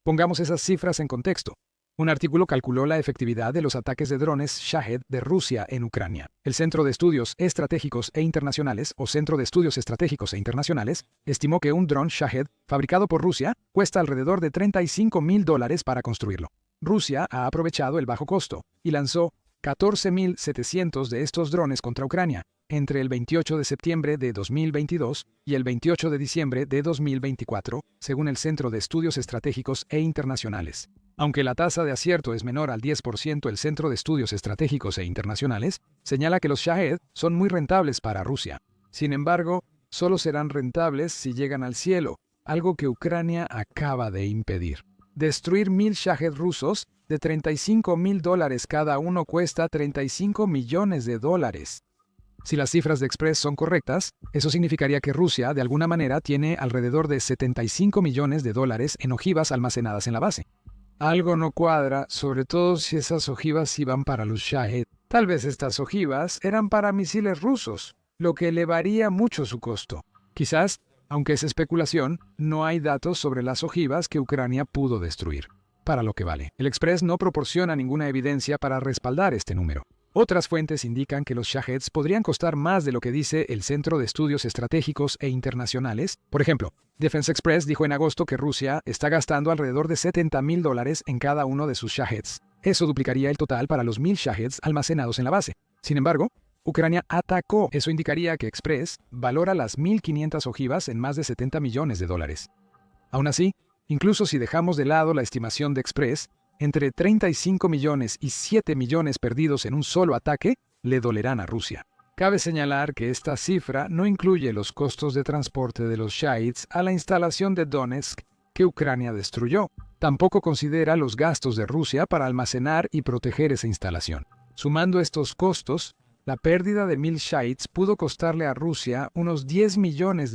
Pongamos esas cifras en contexto. Un artículo calculó la efectividad de los ataques de drones Shahed de Rusia en Ucrania. El Centro de Estudios Estratégicos e Internacionales, o Centro de Estudios Estratégicos e Internacionales, estimó que un dron Shahed fabricado por Rusia cuesta alrededor de $35,000 para construirlo. Rusia ha aprovechado el bajo costo y lanzó 14.700 de estos drones contra Ucrania entre el 28 de septiembre de 2022 y el 28 de diciembre de 2024, según el Centro de Estudios Estratégicos e Internacionales. Aunque la tasa de acierto es menor al 10%, el Centro de Estudios Estratégicos e Internacionales señala que los Shahed son muy rentables para Rusia. Sin embargo, solo serán rentables si llegan al cielo, algo que Ucrania acaba de impedir. Destruir 1000 Shahed rusos de $35,000 cada uno cuesta $35 millones. Si las cifras de Express son correctas, eso significaría que Rusia, de alguna manera, tiene alrededor de $75 millones en ojivas almacenadas en la base. Algo no cuadra, sobre todo si esas ojivas iban para los Shahed. Tal vez estas ojivas eran para misiles rusos, lo que elevaría mucho su costo. Quizás, aunque es especulación, no hay datos sobre las ojivas que Ucrania pudo destruir. Para lo que vale, el Express no proporciona ninguna evidencia para respaldar este número. Otras fuentes indican que los Shaheds podrían costar más de lo que dice el Centro de Estudios Estratégicos e Internacionales. Por ejemplo, Defense Express dijo en agosto que Rusia está gastando alrededor de $70,000 en cada uno de sus Shaheds. Eso duplicaría el total para los 1.000 Shaheds almacenados en la base. Sin embargo, Ucrania atacó. Eso indicaría que Express valora las 1.500 ojivas en más de $70 millones. Aún así, incluso si dejamos de lado la estimación de Express, entre 35 millones y 7 millones perdidos en un solo ataque le dolerán a Rusia. Cabe señalar que esta cifra no incluye los costos de transporte de los Shahids a la instalación de Donetsk que Ucrania destruyó. Tampoco considera los gastos de Rusia para almacenar y proteger esa instalación. Sumando estos costos, la pérdida de 1.000 Shahids pudo costarle a Rusia unos $10 millones.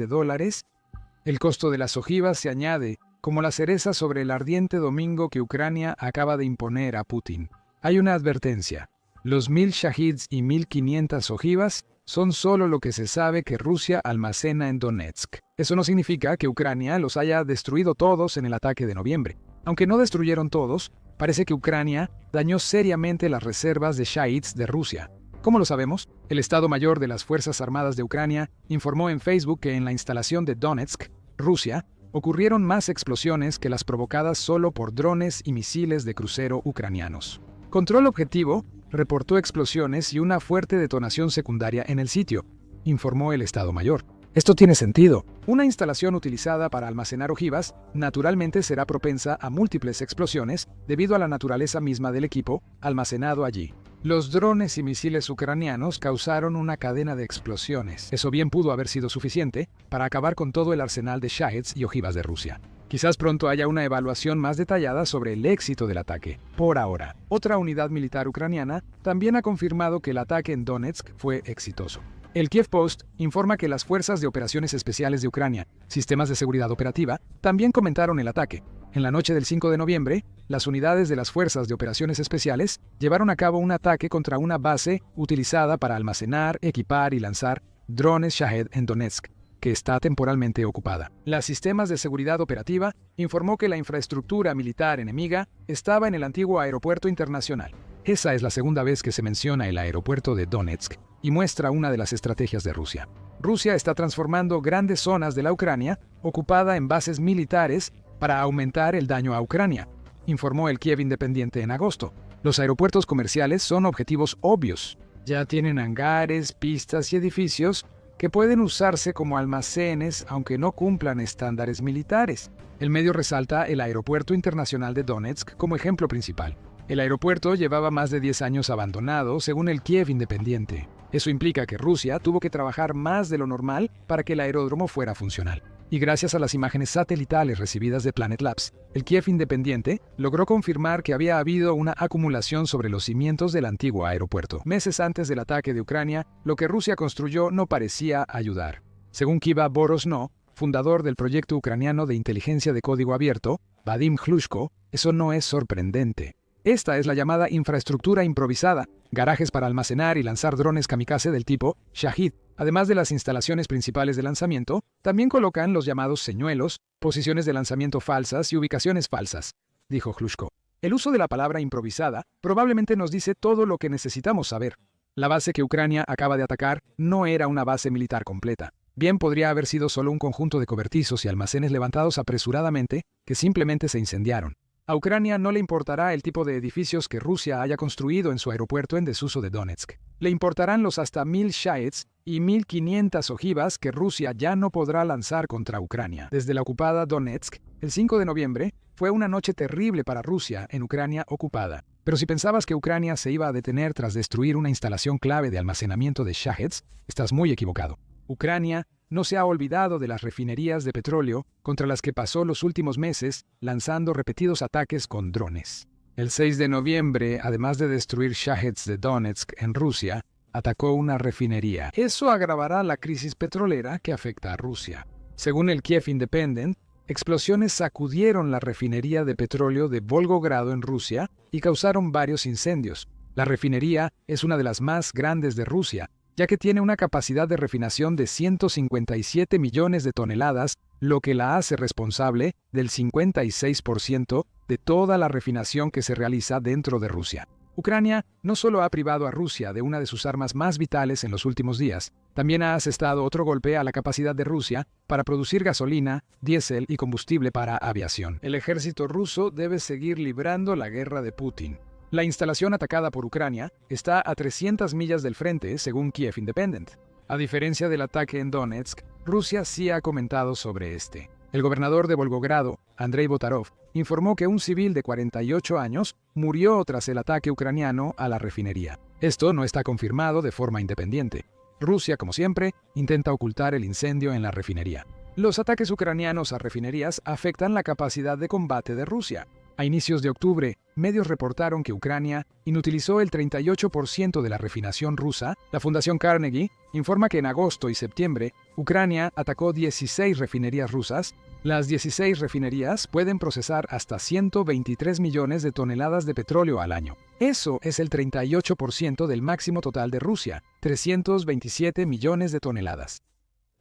El costo de las ojivas se añade como la cereza sobre el ardiente domingo que Ucrania acaba de imponer a Putin. Hay una advertencia. Los 1.000 Shahids y 1.500 ojivas son solo lo que se sabe que Rusia almacena en Donetsk. Eso no significa que Ucrania los haya destruido todos en el ataque de noviembre. Aunque no destruyeron todos, parece que Ucrania dañó seriamente las reservas de Shahids de Rusia. ¿Cómo lo sabemos? El Estado Mayor de las Fuerzas Armadas de Ucrania informó en Facebook que en la instalación de Donetsk, Rusia, ocurrieron más explosiones que las provocadas solo por drones y misiles de crucero ucranianos. Control Objetivo reportó explosiones y una fuerte detonación secundaria en el sitio, informó el Estado Mayor. Esto tiene sentido. Una instalación utilizada para almacenar ojivas naturalmente será propensa a múltiples explosiones debido a la naturaleza misma del equipo almacenado allí. Los drones y misiles ucranianos causaron una cadena de explosiones. Eso bien pudo haber sido suficiente para acabar con todo el arsenal de Shahids y ojivas de Rusia. Quizás pronto haya una evaluación más detallada sobre el éxito del ataque. Por ahora, otra unidad militar ucraniana también ha confirmado que el ataque en Donetsk fue exitoso. El Kiev Post informa que las Fuerzas de Operaciones Especiales de Ucrania, sistemas de seguridad operativa, también comentaron el ataque. En la noche del 5 de noviembre, las unidades de las Fuerzas de Operaciones Especiales llevaron a cabo un ataque contra una base utilizada para almacenar, equipar y lanzar drones Shahed en Donetsk, que está temporalmente ocupada. Las sistemas de seguridad operativa informó que la infraestructura militar enemiga estaba en el antiguo aeropuerto internacional. Esa es la segunda vez que se menciona el aeropuerto de Donetsk y muestra una de las estrategias de Rusia. Rusia está transformando grandes zonas de la Ucrania ocupada en bases militares para aumentar el daño a Ucrania, informó el Kiev Independiente en agosto. Los aeropuertos comerciales son objetivos obvios. Ya tienen hangares, pistas y edificios que pueden usarse como almacenes aunque no cumplan estándares militares. El medio resalta el Aeropuerto Internacional de Donetsk como ejemplo principal. El aeropuerto llevaba más de 10 años abandonado, según el Kiev Independiente. Eso implica que Rusia tuvo que trabajar más de lo normal para que el aeródromo fuera funcional. Y gracias a las imágenes satelitales recibidas de Planet Labs, el Kiev Independiente logró confirmar que había habido una acumulación sobre los cimientos del antiguo aeropuerto. Meses antes del ataque de Ucrania, lo que Rusia construyó no parecía ayudar. Según Kiva Borosno, fundador del proyecto ucraniano de inteligencia de código abierto, Vadim Hlushko, eso no es sorprendente. Esta es la llamada infraestructura improvisada, garajes para almacenar y lanzar drones kamikaze del tipo Shahid. Además de las instalaciones principales de lanzamiento, también colocan los llamados señuelos, posiciones de lanzamiento falsas y ubicaciones falsas, dijo Hlushko. El uso de la palabra improvisada probablemente nos dice todo lo que necesitamos saber. La base que Ucrania acaba de atacar no era una base militar completa. Bien podría haber sido solo un conjunto de cobertizos y almacenes levantados apresuradamente que simplemente se incendiaron. A Ucrania no le importará el tipo de edificios que Rusia haya construido en su aeropuerto en desuso de Donetsk. Le importarán los hasta 1.000 Shahids y 1.500 ojivas que Rusia ya no podrá lanzar contra Ucrania. Desde la ocupada Donetsk, el 5 de noviembre, fue una noche terrible para Rusia en Ucrania ocupada. Pero si pensabas que Ucrania se iba a detener tras destruir una instalación clave de almacenamiento de Shahids, estás muy equivocado. Ucrania no se ha olvidado de las refinerías de petróleo contra las que pasó los últimos meses lanzando repetidos ataques con drones. El 6 de noviembre, además de destruir Shahids de Donetsk en Rusia, atacó una refinería. Eso agravará la crisis petrolera que afecta a Rusia. Según el Kiev Independent, explosiones sacudieron la refinería de petróleo de Volgogrado en Rusia y causaron varios incendios. La refinería es una de las más grandes de Rusia, ya que tiene una capacidad de refinación de 157 millones de toneladas, lo que la hace responsable del 56% de toda la refinación que se realiza dentro de Rusia. Ucrania no solo ha privado a Rusia de una de sus armas más vitales en los últimos días, también ha asestado otro golpe a la capacidad de Rusia para producir gasolina, diésel y combustible para aviación. El ejército ruso debe seguir librando la guerra de Putin. La instalación atacada por Ucrania está a 300 millas del frente, según Kiev Independent. A diferencia del ataque en Donetsk, Rusia sí ha comentado sobre este. El gobernador de Volgogrado, Andrei Botarov, informó que un civil de 48 años murió tras el ataque ucraniano a la refinería. Esto no está confirmado de forma independiente. Rusia, como siempre, intenta ocultar el incendio en la refinería. Los ataques ucranianos a refinerías afectan la capacidad de combate de Rusia. A inicios de octubre, medios reportaron que Ucrania inutilizó el 38% de la refinación rusa. La Fundación Carnegie informa que en agosto y septiembre, Ucrania atacó 16 refinerías rusas. Las 16 refinerías pueden procesar hasta 123 millones de toneladas de petróleo al año. Eso es el 38% del máximo total de Rusia, 327 millones de toneladas.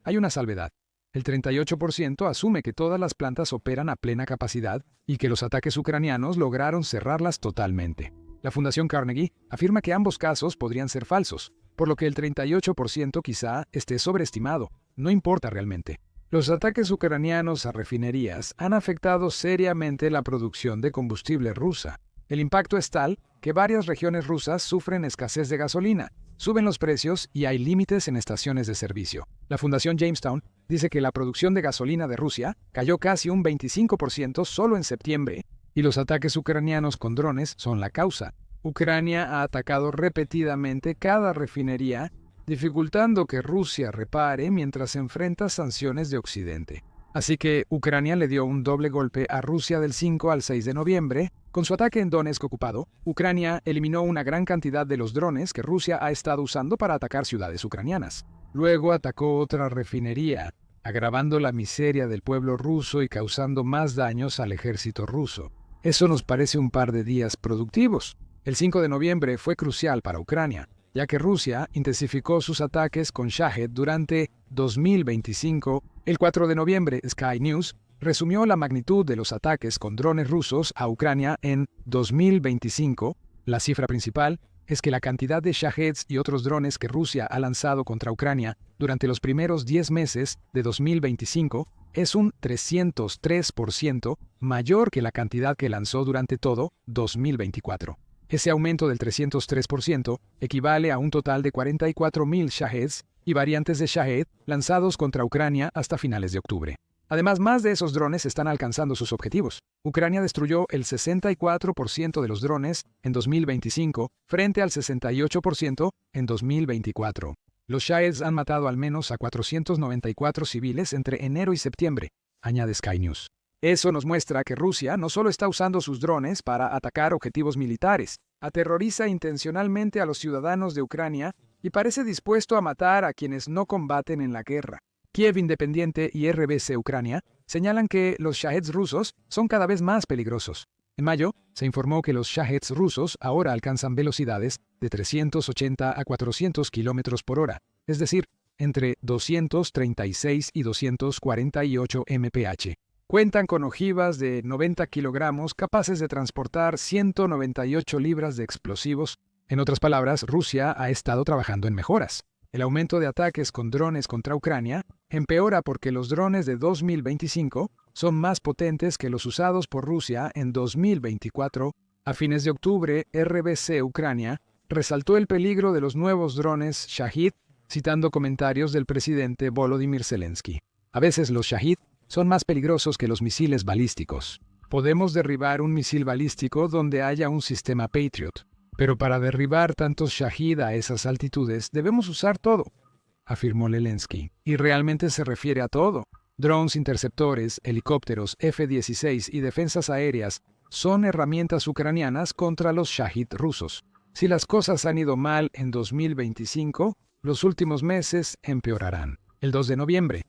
Hay una salvedad. El 38% asume que todas las plantas operan a plena capacidad y que los ataques ucranianos lograron cerrarlas totalmente. La Fundación Carnegie afirma que ambos casos podrían ser falsos, por lo que el 38% quizá esté sobreestimado. No importa realmente. Los ataques ucranianos a refinerías han afectado seriamente la producción de combustible rusa. El impacto es tal que varias regiones rusas sufren escasez de gasolina, suben los precios y hay límites en estaciones de servicio. La Fundación Jamestown dice que la producción de gasolina de Rusia cayó casi un 25% solo en septiembre, y los ataques ucranianos con drones son la causa. Ucrania ha atacado repetidamente cada refinería, dificultando que Rusia repare mientras enfrenta sanciones de Occidente. Así que Ucrania le dio un doble golpe a Rusia del 5 al 6 de noviembre. Con su ataque en Donetsk ocupado, Ucrania eliminó una gran cantidad de los drones que Rusia ha estado usando para atacar ciudades ucranianas. Luego atacó otra refinería, agravando la miseria del pueblo ruso y causando más daños al ejército ruso. Eso nos parece un par de días productivos. El 5 de noviembre fue crucial para Ucrania, ya que Rusia intensificó sus ataques con Shahed durante 2025. El 4 de noviembre, Sky News resumió la magnitud de los ataques con drones rusos a Ucrania en 2025. La cifra principal es que la cantidad de Shaheds y otros drones que Rusia ha lanzado contra Ucrania durante los primeros 10 meses de 2025 es un 303% mayor que la cantidad que lanzó durante todo 2024. Ese aumento del 303% equivale a un total de 44.000 Shaheds y variantes de Shahed lanzados contra Ucrania hasta finales de octubre. Además, más de esos drones están alcanzando sus objetivos. Ucrania destruyó el 64% de los drones en 2025 frente al 68% en 2024. Los Shaheds han matado al menos a 494 civiles entre enero y septiembre, añade Sky News. Eso nos muestra que Rusia no solo está usando sus drones para atacar objetivos militares, aterroriza intencionalmente a los ciudadanos de Ucrania y parece dispuesto a matar a quienes no combaten en la guerra. Kiev Independiente y RBC Ucrania señalan que los Shaheds rusos son cada vez más peligrosos. En mayo, se informó que los Shaheds rusos ahora alcanzan velocidades de 380 a 400 km por hora, es decir, entre 236 y 248 mph. Cuentan con ojivas de 90 kilogramos capaces de transportar 198 libras de explosivos. En otras palabras, Rusia ha estado trabajando en mejoras. El aumento de ataques con drones contra Ucrania empeora porque los drones de 2025 son más potentes que los usados por Rusia en 2024. A fines de octubre, RBC Ucrania resaltó el peligro de los nuevos drones Shahid, citando comentarios del presidente Volodymyr Zelensky. A veces los Shahid son más peligrosos que los misiles balísticos. Podemos derribar un misil balístico donde haya un sistema Patriot, pero para derribar tantos Shahid a esas altitudes debemos usar todo, afirmó Zelensky. Y realmente se refiere a todo. Drones interceptores, helicópteros, F-16 y defensas aéreas son herramientas ucranianas contra los Shahid rusos. Si las cosas han ido mal en 2025, los últimos meses empeorarán. El 2 de noviembre,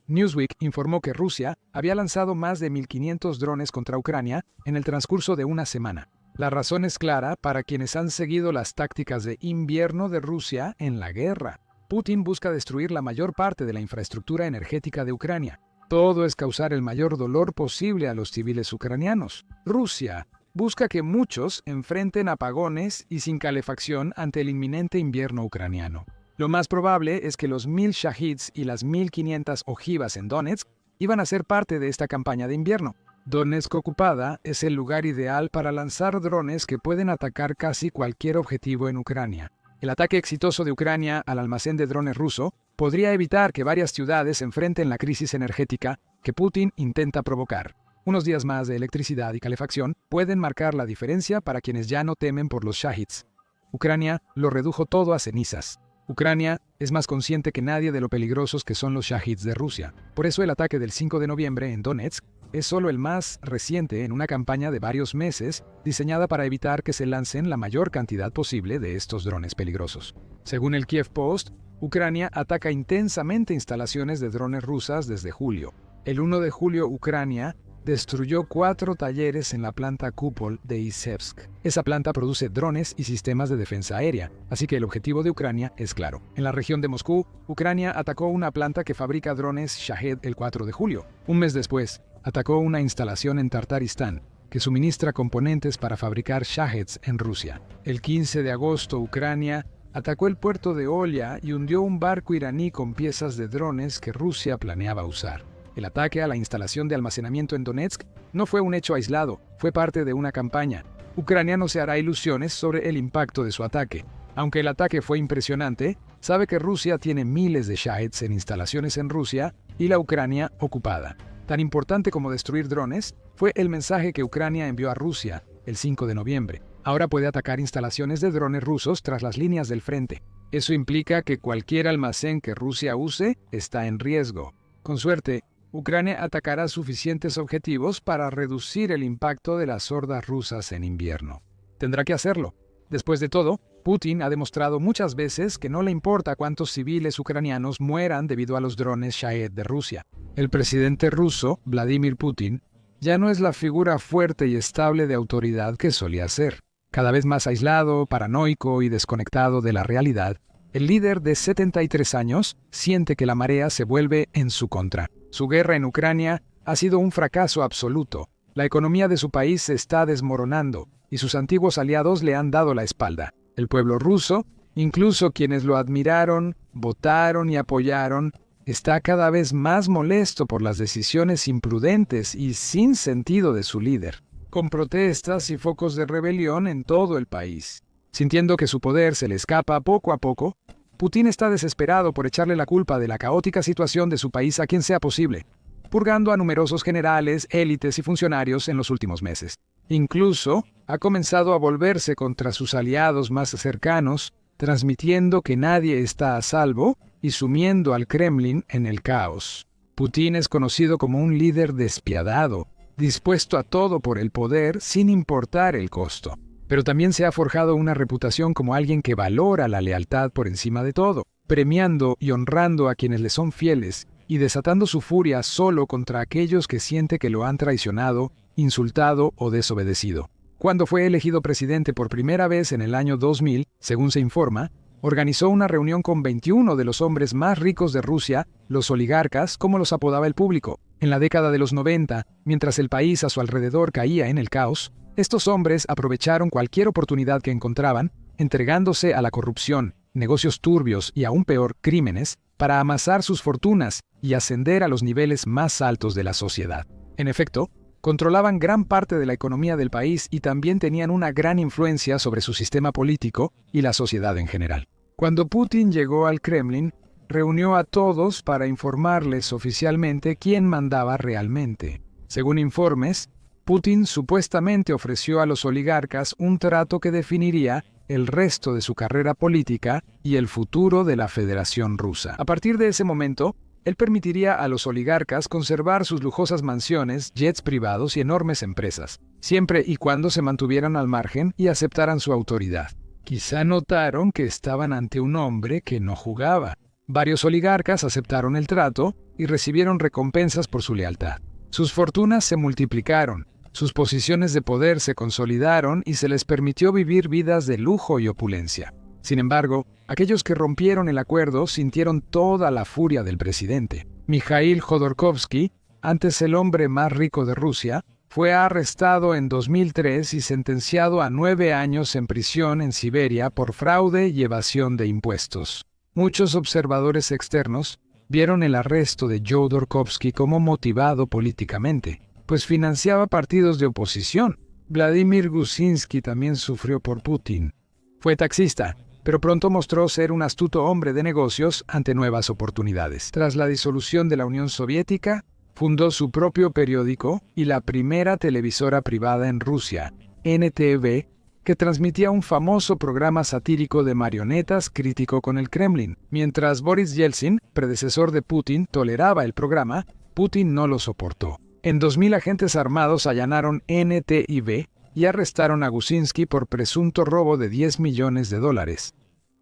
Newsweek informó que Rusia había lanzado más de 1.500 drones contra Ucrania en el transcurso de una semana. La razón es clara para quienes han seguido las tácticas de invierno de Rusia en la guerra. Putin busca destruir la mayor parte de la infraestructura energética de Ucrania. Todo es causar el mayor dolor posible a los civiles ucranianos. Rusia busca que muchos enfrenten apagones y sin calefacción ante el inminente invierno ucraniano. Lo más probable es que los 1.000 Shahids y las 1.500 ojivas en Donetsk iban a ser parte de esta campaña de invierno. Donetsk ocupada es el lugar ideal para lanzar drones que pueden atacar casi cualquier objetivo en Ucrania. El ataque exitoso de Ucrania al almacén de drones ruso podría evitar que varias ciudades enfrenten la crisis energética que Putin intenta provocar. Unos días más de electricidad y calefacción pueden marcar la diferencia para quienes ya no temen por los shahids. Ucrania lo redujo todo a cenizas. Ucrania es más consciente que nadie de lo peligrosos que son los shahids de Rusia. Por eso el ataque del 5 de noviembre en Donetsk es solo el más reciente en una campaña de varios meses diseñada para evitar que se lancen la mayor cantidad posible de estos drones peligrosos. Según el Kiev Post, Ucrania ataca intensamente instalaciones de drones rusas desde julio. El 1 de julio, Ucrania destruyó 4 talleres en la planta Kupol de Izhevsk. Esa planta produce drones y sistemas de defensa aérea, así que el objetivo de Ucrania es claro. En la región de Moscú, Ucrania atacó una planta que fabrica drones Shahed el 4 de julio. Un mes después, atacó una instalación en Tartaristán que suministra componentes para fabricar Shaheds en Rusia. El 15 de agosto, Ucrania atacó el puerto de Olia y hundió un barco iraní con piezas de drones que Rusia planeaba usar. El ataque a la instalación de almacenamiento en Donetsk no fue un hecho aislado, fue parte de una campaña. Ucrania no se hará ilusiones sobre el impacto de su ataque. Aunque el ataque fue impresionante, sabe que Rusia tiene miles de Shaheds en instalaciones en Rusia y la Ucrania ocupada. Tan importante como destruir drones fue el mensaje que Ucrania envió a Rusia el 5 de noviembre. Ahora puede atacar instalaciones de drones rusos tras las líneas del frente. Eso implica que cualquier almacén que Rusia use está en riesgo. Con suerte, Ucrania atacará suficientes objetivos para reducir el impacto de las hordas rusas en invierno. Tendrá que hacerlo. Después de todo, Putin ha demostrado muchas veces que no le importa cuántos civiles ucranianos mueran debido a los drones Shahed de Rusia. El presidente ruso, Vladimir Putin, ya no es la figura fuerte y estable de autoridad que solía ser. Cada vez más aislado, paranoico y desconectado de la realidad, el líder de 73 años siente que la marea se vuelve en su contra. Su guerra en Ucrania ha sido un fracaso absoluto. La economía de su país se está desmoronando y sus antiguos aliados le han dado la espalda. El pueblo ruso, incluso quienes lo admiraron, votaron y apoyaron, está cada vez más molesto por las decisiones imprudentes y sin sentido de su líder, con protestas y focos de rebelión en todo el país. Sintiendo que su poder se le escapa poco a poco, Putin está desesperado por echarle la culpa de la caótica situación de su país a quien sea posible, purgando a numerosos generales, élites y funcionarios en los últimos meses. Incluso ha comenzado a volverse contra sus aliados más cercanos, transmitiendo que nadie está a salvo y sumiendo al Kremlin en el caos. Putin es conocido como un líder despiadado, dispuesto a todo por el poder sin importar el costo. Pero también se ha forjado una reputación como alguien que valora la lealtad por encima de todo, premiando y honrando a quienes le son fieles y desatando su furia solo contra aquellos que siente que lo han traicionado, insultado o desobedecido. Cuando fue elegido presidente por primera vez en el año 2000, según se informa, organizó una reunión con 21 de los hombres más ricos de Rusia, los oligarcas, como los apodaba el público. En la década de los 90, mientras el país a su alrededor caía en el caos, estos hombres aprovecharon cualquier oportunidad que encontraban, entregándose a la corrupción, negocios turbios y aún peor, crímenes, para amasar sus fortunas y ascender a los niveles más altos de la sociedad. En efecto, controlaban gran parte de la economía del país y también tenían una gran influencia sobre su sistema político y la sociedad en general. Cuando Putin llegó al Kremlin, reunió a todos para informarles oficialmente quién mandaba realmente. Según informes, Putin supuestamente ofreció a los oligarcas un trato que definiría el resto de su carrera política y el futuro de la Federación Rusa. A partir de ese momento, él permitiría a los oligarcas conservar sus lujosas mansiones, jets privados y enormes empresas, siempre y cuando se mantuvieran al margen y aceptaran su autoridad. Quizá notaron que estaban ante un hombre que no jugaba. Varios oligarcas aceptaron el trato y recibieron recompensas por su lealtad. Sus fortunas se multiplicaron, sus posiciones de poder se consolidaron y se les permitió vivir vidas de lujo y opulencia. Sin embargo, aquellos que rompieron el acuerdo sintieron toda la furia del presidente. Mikhail Jodorkovsky, antes el hombre más rico de Rusia, fue arrestado en 2003 y sentenciado a 9 años en prisión en Siberia por fraude y evasión de impuestos. Muchos observadores externos vieron el arresto de Jodorkovsky como motivado políticamente. pues financiaba partidos de oposición. Vladimir Gusinsky también sufrió por Putin. Fue taxista, pero pronto mostró ser un astuto hombre de negocios ante nuevas oportunidades. Tras la disolución de la Unión Soviética, fundó su propio periódico y la primera televisora privada en Rusia, NTV, que transmitía un famoso programa satírico de marionetas crítico con el Kremlin. Mientras Boris Yeltsin, predecesor de Putin, toleraba el programa, Putin no lo soportó. En 2000 agentes armados allanaron NTV y arrestaron a Gusinsky por presunto robo de $10 millones.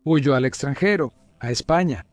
Huyó al extranjero, a España.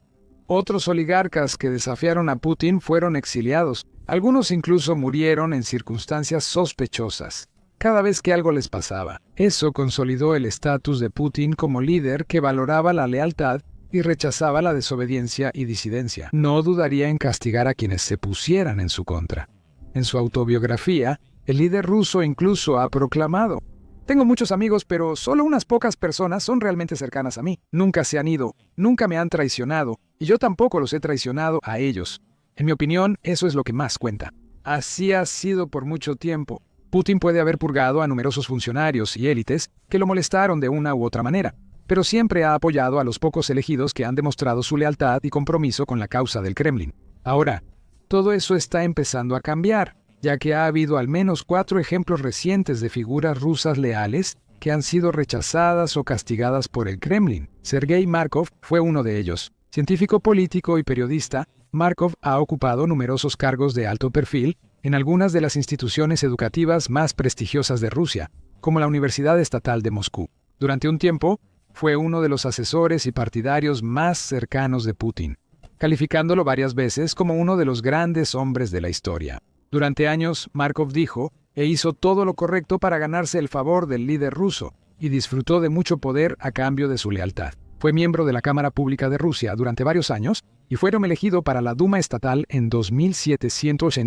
Otros oligarcas que desafiaron a Putin fueron exiliados. Algunos incluso murieron en circunstancias sospechosas. Cada vez que algo les pasaba, eso consolidó el estatus de Putin como líder que valoraba la lealtad y rechazaba la desobediencia y disidencia. No dudaría en castigar a quienes se pusieran en su contra. En su autobiografía, el líder ruso incluso ha proclamado: «Tengo muchos amigos, pero solo unas pocas personas son realmente cercanas a mí. Nunca se han ido, nunca me han traicionado, y yo tampoco los he traicionado a ellos. En mi opinión, eso es lo que más cuenta». Así ha sido por mucho tiempo. Putin puede haber purgado a numerosos funcionarios y élites que lo molestaron de una u otra manera, pero siempre ha apoyado a los pocos elegidos que han demostrado su lealtad y compromiso con la causa del Kremlin. Ahora, todo eso está empezando a cambiar, ya que ha habido al menos 4 ejemplos recientes de figuras rusas leales que han sido rechazadas o castigadas por el Kremlin. Sergei Markov fue uno de ellos. Científico político y periodista, Markov ha ocupado numerosos cargos de alto perfil en algunas de las instituciones educativas más prestigiosas de Rusia, como la Universidad Estatal de Moscú. Durante un tiempo, fue uno de los asesores y partidarios más cercanos de Putin, calificándolo varias veces como uno de los grandes hombres de la historia. Durante años, Markov dijo e hizo todo lo correcto para ganarse el favor del líder ruso y disfrutó de mucho poder a cambio de su lealtad. Fue miembro de la Cámara Pública de Rusia durante varios años y fue elegido para la Duma Estatal en 2700.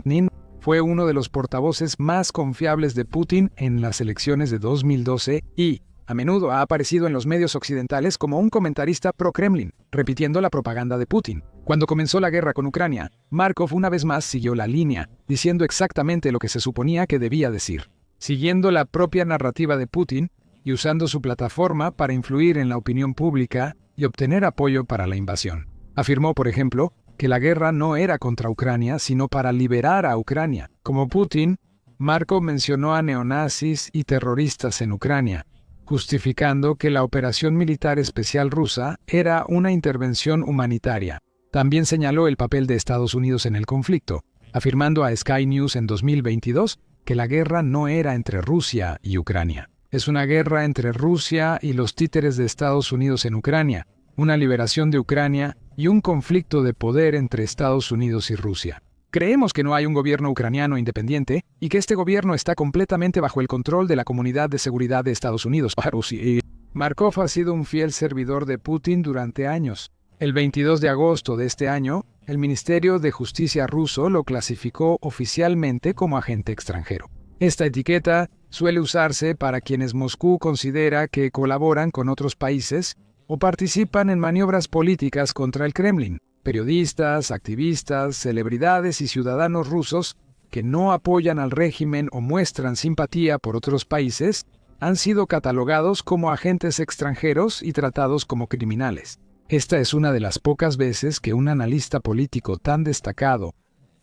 Fue uno de los portavoces más confiables de Putin en las elecciones de 2012 y, a menudo, ha aparecido en los medios occidentales como un comentarista pro-Kremlin, repitiendo la propaganda de Putin. Cuando comenzó la guerra con Ucrania, Markov una vez más siguió la línea, diciendo exactamente lo que se suponía que debía decir, siguiendo la propia narrativa de Putin y usando su plataforma para influir en la opinión pública y obtener apoyo para la invasión. Afirmó, por ejemplo, que la guerra no era contra Ucrania, sino para liberar a Ucrania. Como Putin, Markov mencionó a neonazis y terroristas en Ucrania, justificando que la operación militar especial rusa era una intervención humanitaria. También señaló el papel de Estados Unidos en el conflicto, afirmando a Sky News en 2022 que la guerra no era entre Rusia y Ucrania. Es una guerra entre Rusia y los títeres de Estados Unidos en Ucrania, una liberación de Ucrania y un conflicto de poder entre Estados Unidos y Rusia. Creemos que no hay un gobierno ucraniano independiente y que este gobierno está completamente bajo el control de la Comunidad de Seguridad de Estados Unidos. Markov ha sido un fiel servidor de Putin durante años. El 22 de agosto de este año, el Ministerio de Justicia ruso lo clasificó oficialmente como agente extranjero. Esta etiqueta suele usarse para quienes Moscú considera que colaboran con otros países o participan en maniobras políticas contra el Kremlin. Periodistas, activistas, celebridades y ciudadanos rusos que no apoyan al régimen o muestran simpatía por otros países han sido catalogados como agentes extranjeros y tratados como criminales. Esta es una de las pocas veces que un analista político tan destacado,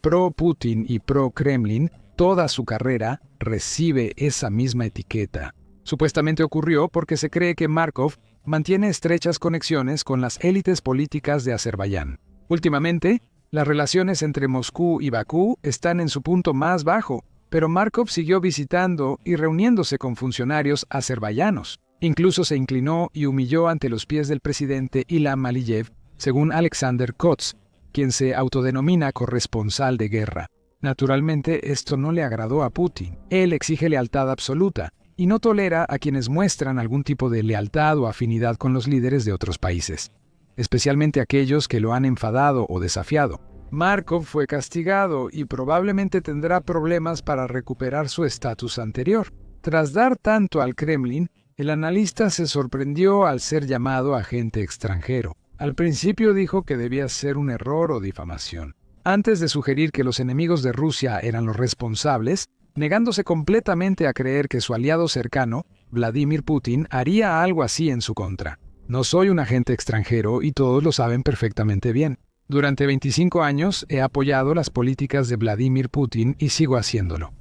pro-Putin y pro-Kremlin, toda su carrera, recibe esa misma etiqueta. Supuestamente ocurrió porque se cree que Markov mantiene estrechas conexiones con las élites políticas de Azerbaiyán. Últimamente, las relaciones entre Moscú y Bakú están en su punto más bajo, pero Markov siguió visitando y reuniéndose con funcionarios azerbaiyanos. Incluso se inclinó y humilló ante los pies del presidente Ilham Aliyev, según Alexander Kots, quien se autodenomina corresponsal de guerra. Naturalmente, esto no le agradó a Putin. Él exige lealtad absoluta y no tolera a quienes muestran algún tipo de lealtad o afinidad con los líderes de otros países, especialmente aquellos que lo han enfadado o desafiado. Markov fue castigado y probablemente tendrá problemas para recuperar su estatus anterior. Tras dar tanto al Kremlin, el analista se sorprendió al ser llamado agente extranjero. Al principio dijo que debía ser un error o difamación, antes de sugerir que los enemigos de Rusia eran los responsables, negándose completamente a creer que su aliado cercano, Vladimir Putin, haría algo así en su contra. No soy un agente extranjero y todos lo saben perfectamente bien. Durante 25 años he apoyado las políticas de Vladimir Putin y sigo haciéndolo.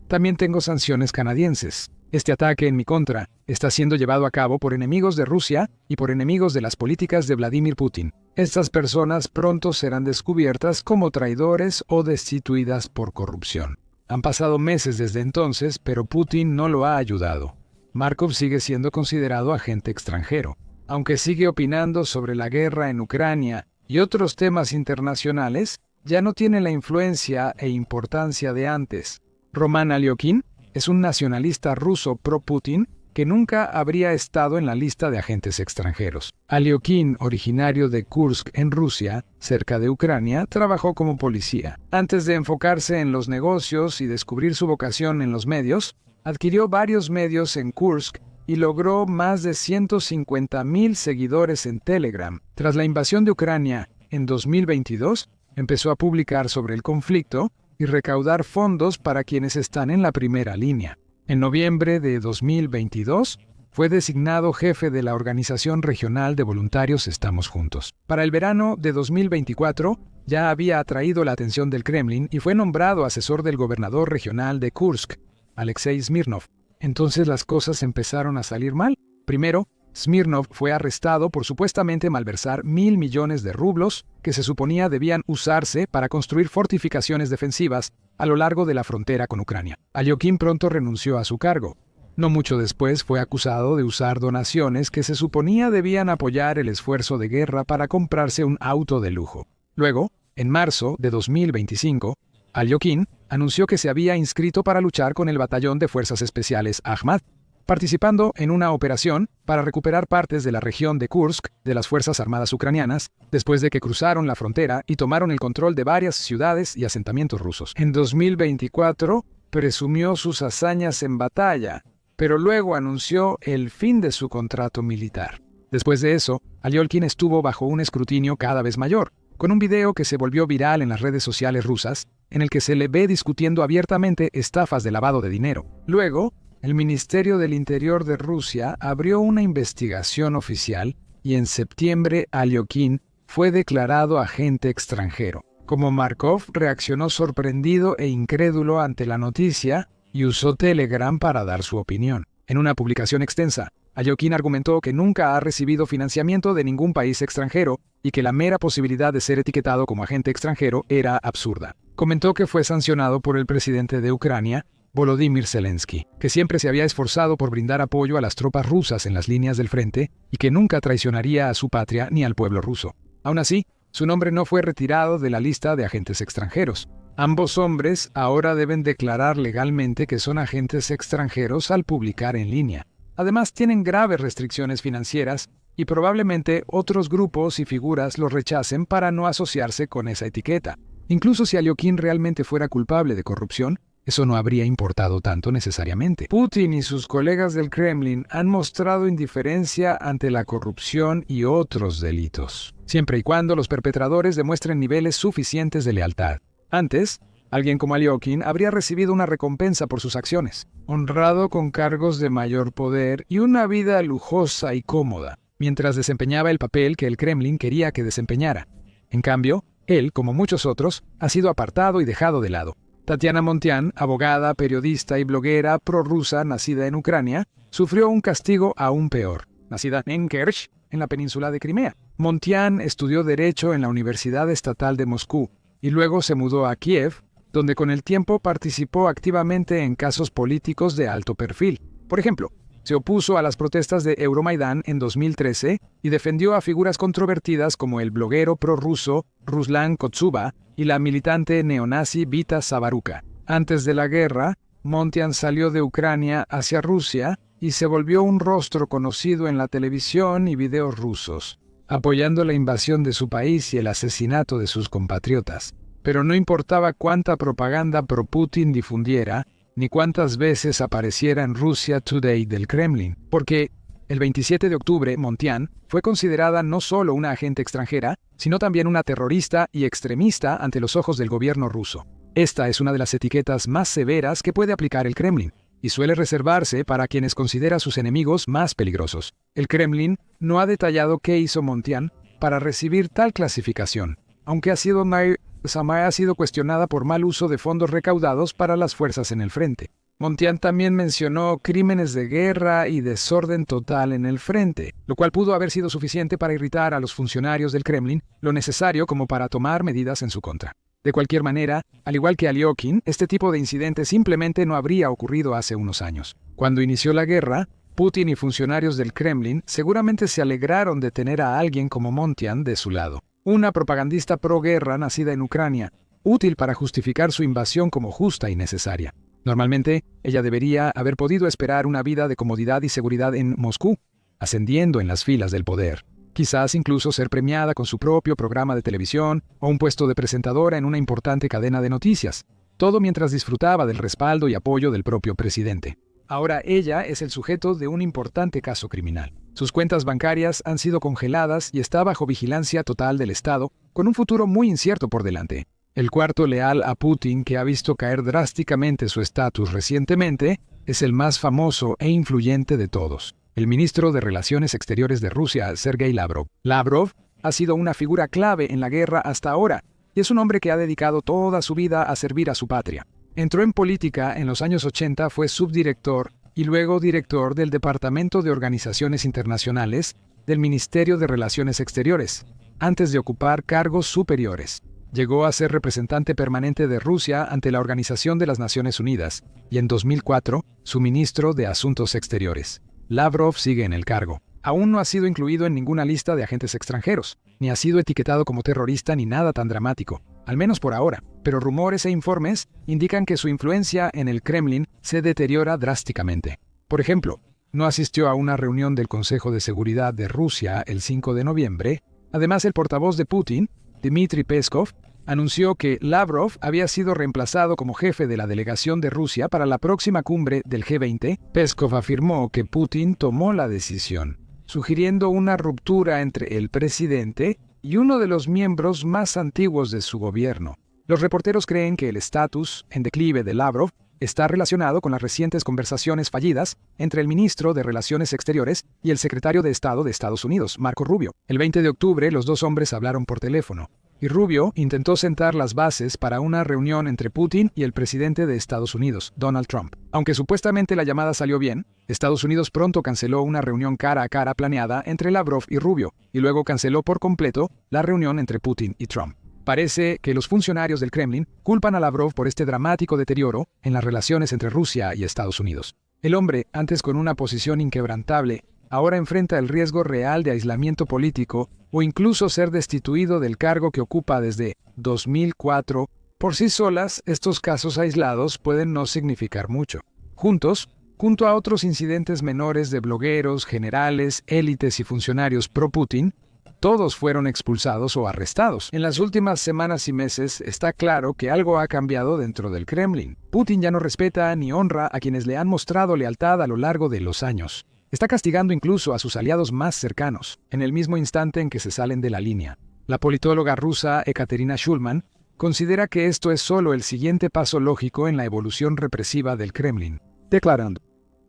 También tengo sanciones canadienses. Este ataque en mi contra está siendo llevado a cabo por enemigos de Rusia y por enemigos de las políticas de Vladimir Putin. Estas personas pronto serán descubiertas como traidores o destituidas por corrupción. Han pasado meses desde entonces, pero Putin no lo ha ayudado. Markov sigue siendo considerado agente extranjero. Aunque sigue opinando sobre la guerra en Ucrania y otros temas internacionales, ya no tiene la influencia e importancia de antes. Roman Aliokin es un nacionalista ruso pro-Putin que nunca habría estado en la lista de agentes extranjeros. Aliokin, originario de Kursk en Rusia, cerca de Ucrania, trabajó como policía. Antes de enfocarse en los negocios y descubrir su vocación en los medios, adquirió varios medios en Kursk y logró más de 150,000 seguidores en Telegram. Tras la invasión de Ucrania en 2022, empezó a publicar sobre el conflicto y recaudar fondos para quienes están en la primera línea. En noviembre de 2022, fue designado jefe de la Organización Regional de Voluntarios Estamos Juntos. Para el verano de 2024, ya había atraído la atención del Kremlin y fue nombrado asesor del gobernador regional de Kursk, Alexei Smirnov. Entonces las cosas empezaron a salir mal. Primero, Smirnov fue arrestado por supuestamente malversar 1,000 millones de rublos que se suponía debían usarse para construir fortificaciones defensivas a lo largo de la frontera con Ucrania. Aliokin pronto renunció a su cargo. No mucho después fue acusado de usar donaciones que se suponía debían apoyar el esfuerzo de guerra para comprarse un auto de lujo. Luego, en marzo de 2025, Aliokin anunció que se había inscrito para luchar con el batallón de fuerzas especiales Ahmad, participando en una operación para recuperar partes de la región de Kursk de las Fuerzas Armadas ucranianas, después de que cruzaron la frontera y tomaron el control de varias ciudades y asentamientos rusos. En 2024, presumió sus hazañas en batalla, pero luego anunció el fin de su contrato militar. Después de eso, Aliokin estuvo bajo un escrutinio cada vez mayor, con un video que se volvió viral en las redes sociales rusas, en el que se le ve discutiendo abiertamente estafas de lavado de dinero. Luego, el Ministerio del Interior de Rusia abrió una investigación oficial y en septiembre Aliokin fue declarado agente extranjero. Como Markov reaccionó sorprendido e incrédulo ante la noticia y usó Telegram para dar su opinión. En una publicación extensa, Aliokin argumentó que nunca ha recibido financiamiento de ningún país extranjero y que la mera posibilidad de ser etiquetado como agente extranjero era absurda. Comentó que fue sancionado por el presidente de Ucrania, Volodymyr Zelensky, que siempre se había esforzado por brindar apoyo a las tropas rusas en las líneas del frente y que nunca traicionaría a su patria ni al pueblo ruso. Aún así, su nombre no fue retirado de la lista de agentes extranjeros. Ambos hombres ahora deben declarar legalmente que son agentes extranjeros al publicar en línea. Además, tienen graves restricciones financieras y probablemente otros grupos y figuras los rechacen para no asociarse con esa etiqueta. Incluso si Aliokin realmente fuera culpable de corrupción, eso no habría importado tanto necesariamente. Putin y sus colegas del Kremlin han mostrado indiferencia ante la corrupción y otros delitos, siempre y cuando los perpetradores demuestren niveles suficientes de lealtad. Antes, alguien como Aliokin habría recibido una recompensa por sus acciones, honrado con cargos de mayor poder y una vida lujosa y cómoda, mientras desempeñaba el papel que el Kremlin quería que desempeñara. En cambio, él, como muchos otros, ha sido apartado y dejado de lado. Tatiana Montian, abogada, periodista y bloguera prorrusa nacida en Ucrania, sufrió un castigo aún peor. Nacida en Kerch, en la península de Crimea. Montian estudió Derecho en la Universidad Estatal de Moscú y luego se mudó a Kiev, donde con el tiempo participó activamente en casos políticos de alto perfil. Por ejemplo, se opuso a las protestas de Euromaidán en 2013 y defendió a figuras controvertidas como el bloguero prorruso Ruslan Kotsuba y la militante neonazi Vita Sabaruka. Antes de la guerra, Montian salió de Ucrania hacia Rusia y se volvió un rostro conocido en la televisión y videos rusos, apoyando la invasión de su país y el asesinato de sus compatriotas. Pero no importaba cuánta propaganda pro-Putin difundiera, ni cuántas veces apareciera en Russia Today del Kremlin, porque El 27 de octubre, Montián fue considerada no solo una agente extranjera, sino también una terrorista y extremista ante los ojos del gobierno ruso. Esta es una de las etiquetas más severas que puede aplicar el Kremlin, y suele reservarse para quienes considera sus enemigos más peligrosos. El Kremlin no ha detallado qué hizo Montián para recibir tal clasificación, aunque ha sido cuestionada por mal uso de fondos recaudados para las fuerzas en el frente. Montián también mencionó crímenes de guerra y desorden total en el frente, lo cual pudo haber sido suficiente para irritar a los funcionarios del Kremlin, lo necesario como para tomar medidas en su contra. De cualquier manera, al igual que Aliokin, este tipo de incidente simplemente no habría ocurrido hace unos años. Cuando inició la guerra, Putin y funcionarios del Kremlin seguramente se alegraron de tener a alguien como Montián de su lado. Una propagandista pro-guerra nacida en Ucrania, útil para justificar su invasión como justa y necesaria. Normalmente, ella debería haber podido esperar una vida de comodidad y seguridad en Moscú, ascendiendo en las filas del poder. Quizás incluso ser premiada con su propio programa de televisión o un puesto de presentadora en una importante cadena de noticias, todo mientras disfrutaba del respaldo y apoyo del propio presidente. Ahora ella es el sujeto de un importante caso criminal. Sus cuentas bancarias han sido congeladas y está bajo vigilancia total del Estado, con un futuro muy incierto por delante. El cuarto leal a Putin, que ha visto caer drásticamente su estatus recientemente, es el más famoso e influyente de todos, el ministro de Relaciones Exteriores de Rusia, Sergei Lavrov. Lavrov ha sido una figura clave en la guerra hasta ahora, y es un hombre que ha dedicado toda su vida a servir a su patria. Entró en política en los años 80, fue subdirector y luego director del Departamento de Organizaciones Internacionales del Ministerio de Relaciones Exteriores, antes de ocupar cargos superiores. Llegó a ser representante permanente de Rusia ante la Organización de las Naciones Unidas y en 2004 su ministro de Asuntos Exteriores. Lavrov sigue en el cargo. Aún no ha sido incluido en ninguna lista de agentes extranjeros, ni ha sido etiquetado como terrorista ni nada tan dramático, al menos por ahora, pero rumores e informes indican que su influencia en el Kremlin se deteriora drásticamente. Por ejemplo, no asistió a una reunión del Consejo de Seguridad de Rusia el 5 de noviembre. Además, el portavoz de Putin, Dmitry Peskov, anunció que Lavrov había sido reemplazado como jefe de la delegación de Rusia para la próxima cumbre del G20. Peskov afirmó que Putin tomó la decisión, sugiriendo una ruptura entre el presidente y uno de los miembros más antiguos de su gobierno. Los reporteros creen que el estatus en declive de Lavrov está relacionado con las recientes conversaciones fallidas entre el ministro de Relaciones Exteriores y el secretario de Estado de Estados Unidos, Marco Rubio. El 20 de octubre, los dos hombres hablaron por teléfono, y Rubio intentó sentar las bases para una reunión entre Putin y el presidente de Estados Unidos, Donald Trump. Aunque supuestamente la llamada salió bien, Estados Unidos pronto canceló una reunión cara a cara planeada entre Lavrov y Rubio, y luego canceló por completo la reunión entre Putin y Trump. Parece que los funcionarios del Kremlin culpan a Lavrov por este dramático deterioro en las relaciones entre Rusia y Estados Unidos. El hombre, antes con una posición inquebrantable, ahora enfrenta el riesgo real de aislamiento político o incluso ser destituido del cargo que ocupa desde 2004. Por sí solas, estos casos aislados pueden no significar mucho. Junto a otros incidentes menores de blogueros, generales, élites y funcionarios pro-Putin, todos fueron expulsados o arrestados. En las últimas semanas y meses está claro que algo ha cambiado dentro del Kremlin. Putin ya no respeta ni honra a quienes le han mostrado lealtad a lo largo de los años. Está castigando incluso a sus aliados más cercanos, en el mismo instante en que se salen de la línea. La politóloga rusa Ekaterina Shulman considera que esto es solo el siguiente paso lógico en la evolución represiva del Kremlin, declarando: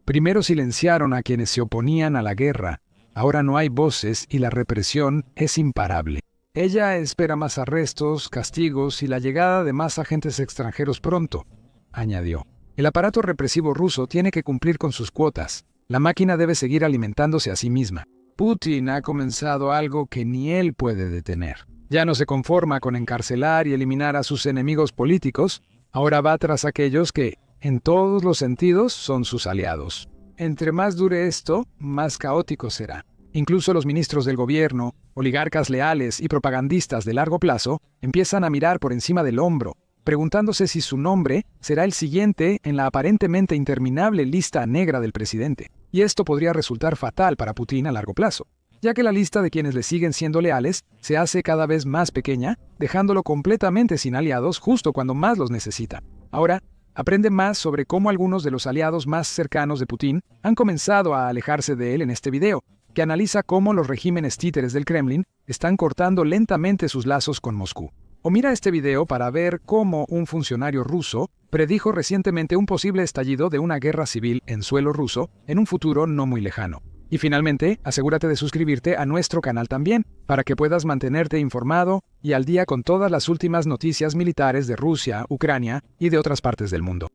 primero silenciaron a quienes se oponían a la guerra, ahora no hay voces y la represión es imparable. Ella espera más arrestos, castigos y la llegada de más agentes extranjeros pronto, añadió. El aparato represivo ruso tiene que cumplir con sus cuotas. La máquina debe seguir alimentándose a sí misma. Putin ha comenzado algo que ni él puede detener. Ya no se conforma con encarcelar y eliminar a sus enemigos políticos, ahora va tras aquellos que, en todos los sentidos, son sus aliados. Entre más dure esto, más caótico será. Incluso los ministros del gobierno, oligarcas leales y propagandistas de largo plazo empiezan a mirar por encima del hombro, preguntándose si su nombre será el siguiente en la aparentemente interminable lista negra del presidente. Y esto podría resultar fatal para Putin a largo plazo, ya que la lista de quienes le siguen siendo leales se hace cada vez más pequeña, dejándolo completamente sin aliados justo cuando más los necesita. Ahora, Aprende más sobre cómo algunos de los aliados más cercanos de Putin han comenzado a alejarse de él en este video, que analiza cómo los regímenes títeres del Kremlin están cortando lentamente sus lazos con Moscú. O mira este video para ver cómo un funcionario ruso predijo recientemente un posible estallido de una guerra civil en suelo ruso en un futuro no muy lejano. Y finalmente, asegúrate de suscribirte a nuestro canal también, para que puedas mantenerte informado y al día con todas las últimas noticias militares de Rusia, Ucrania y de otras partes del mundo.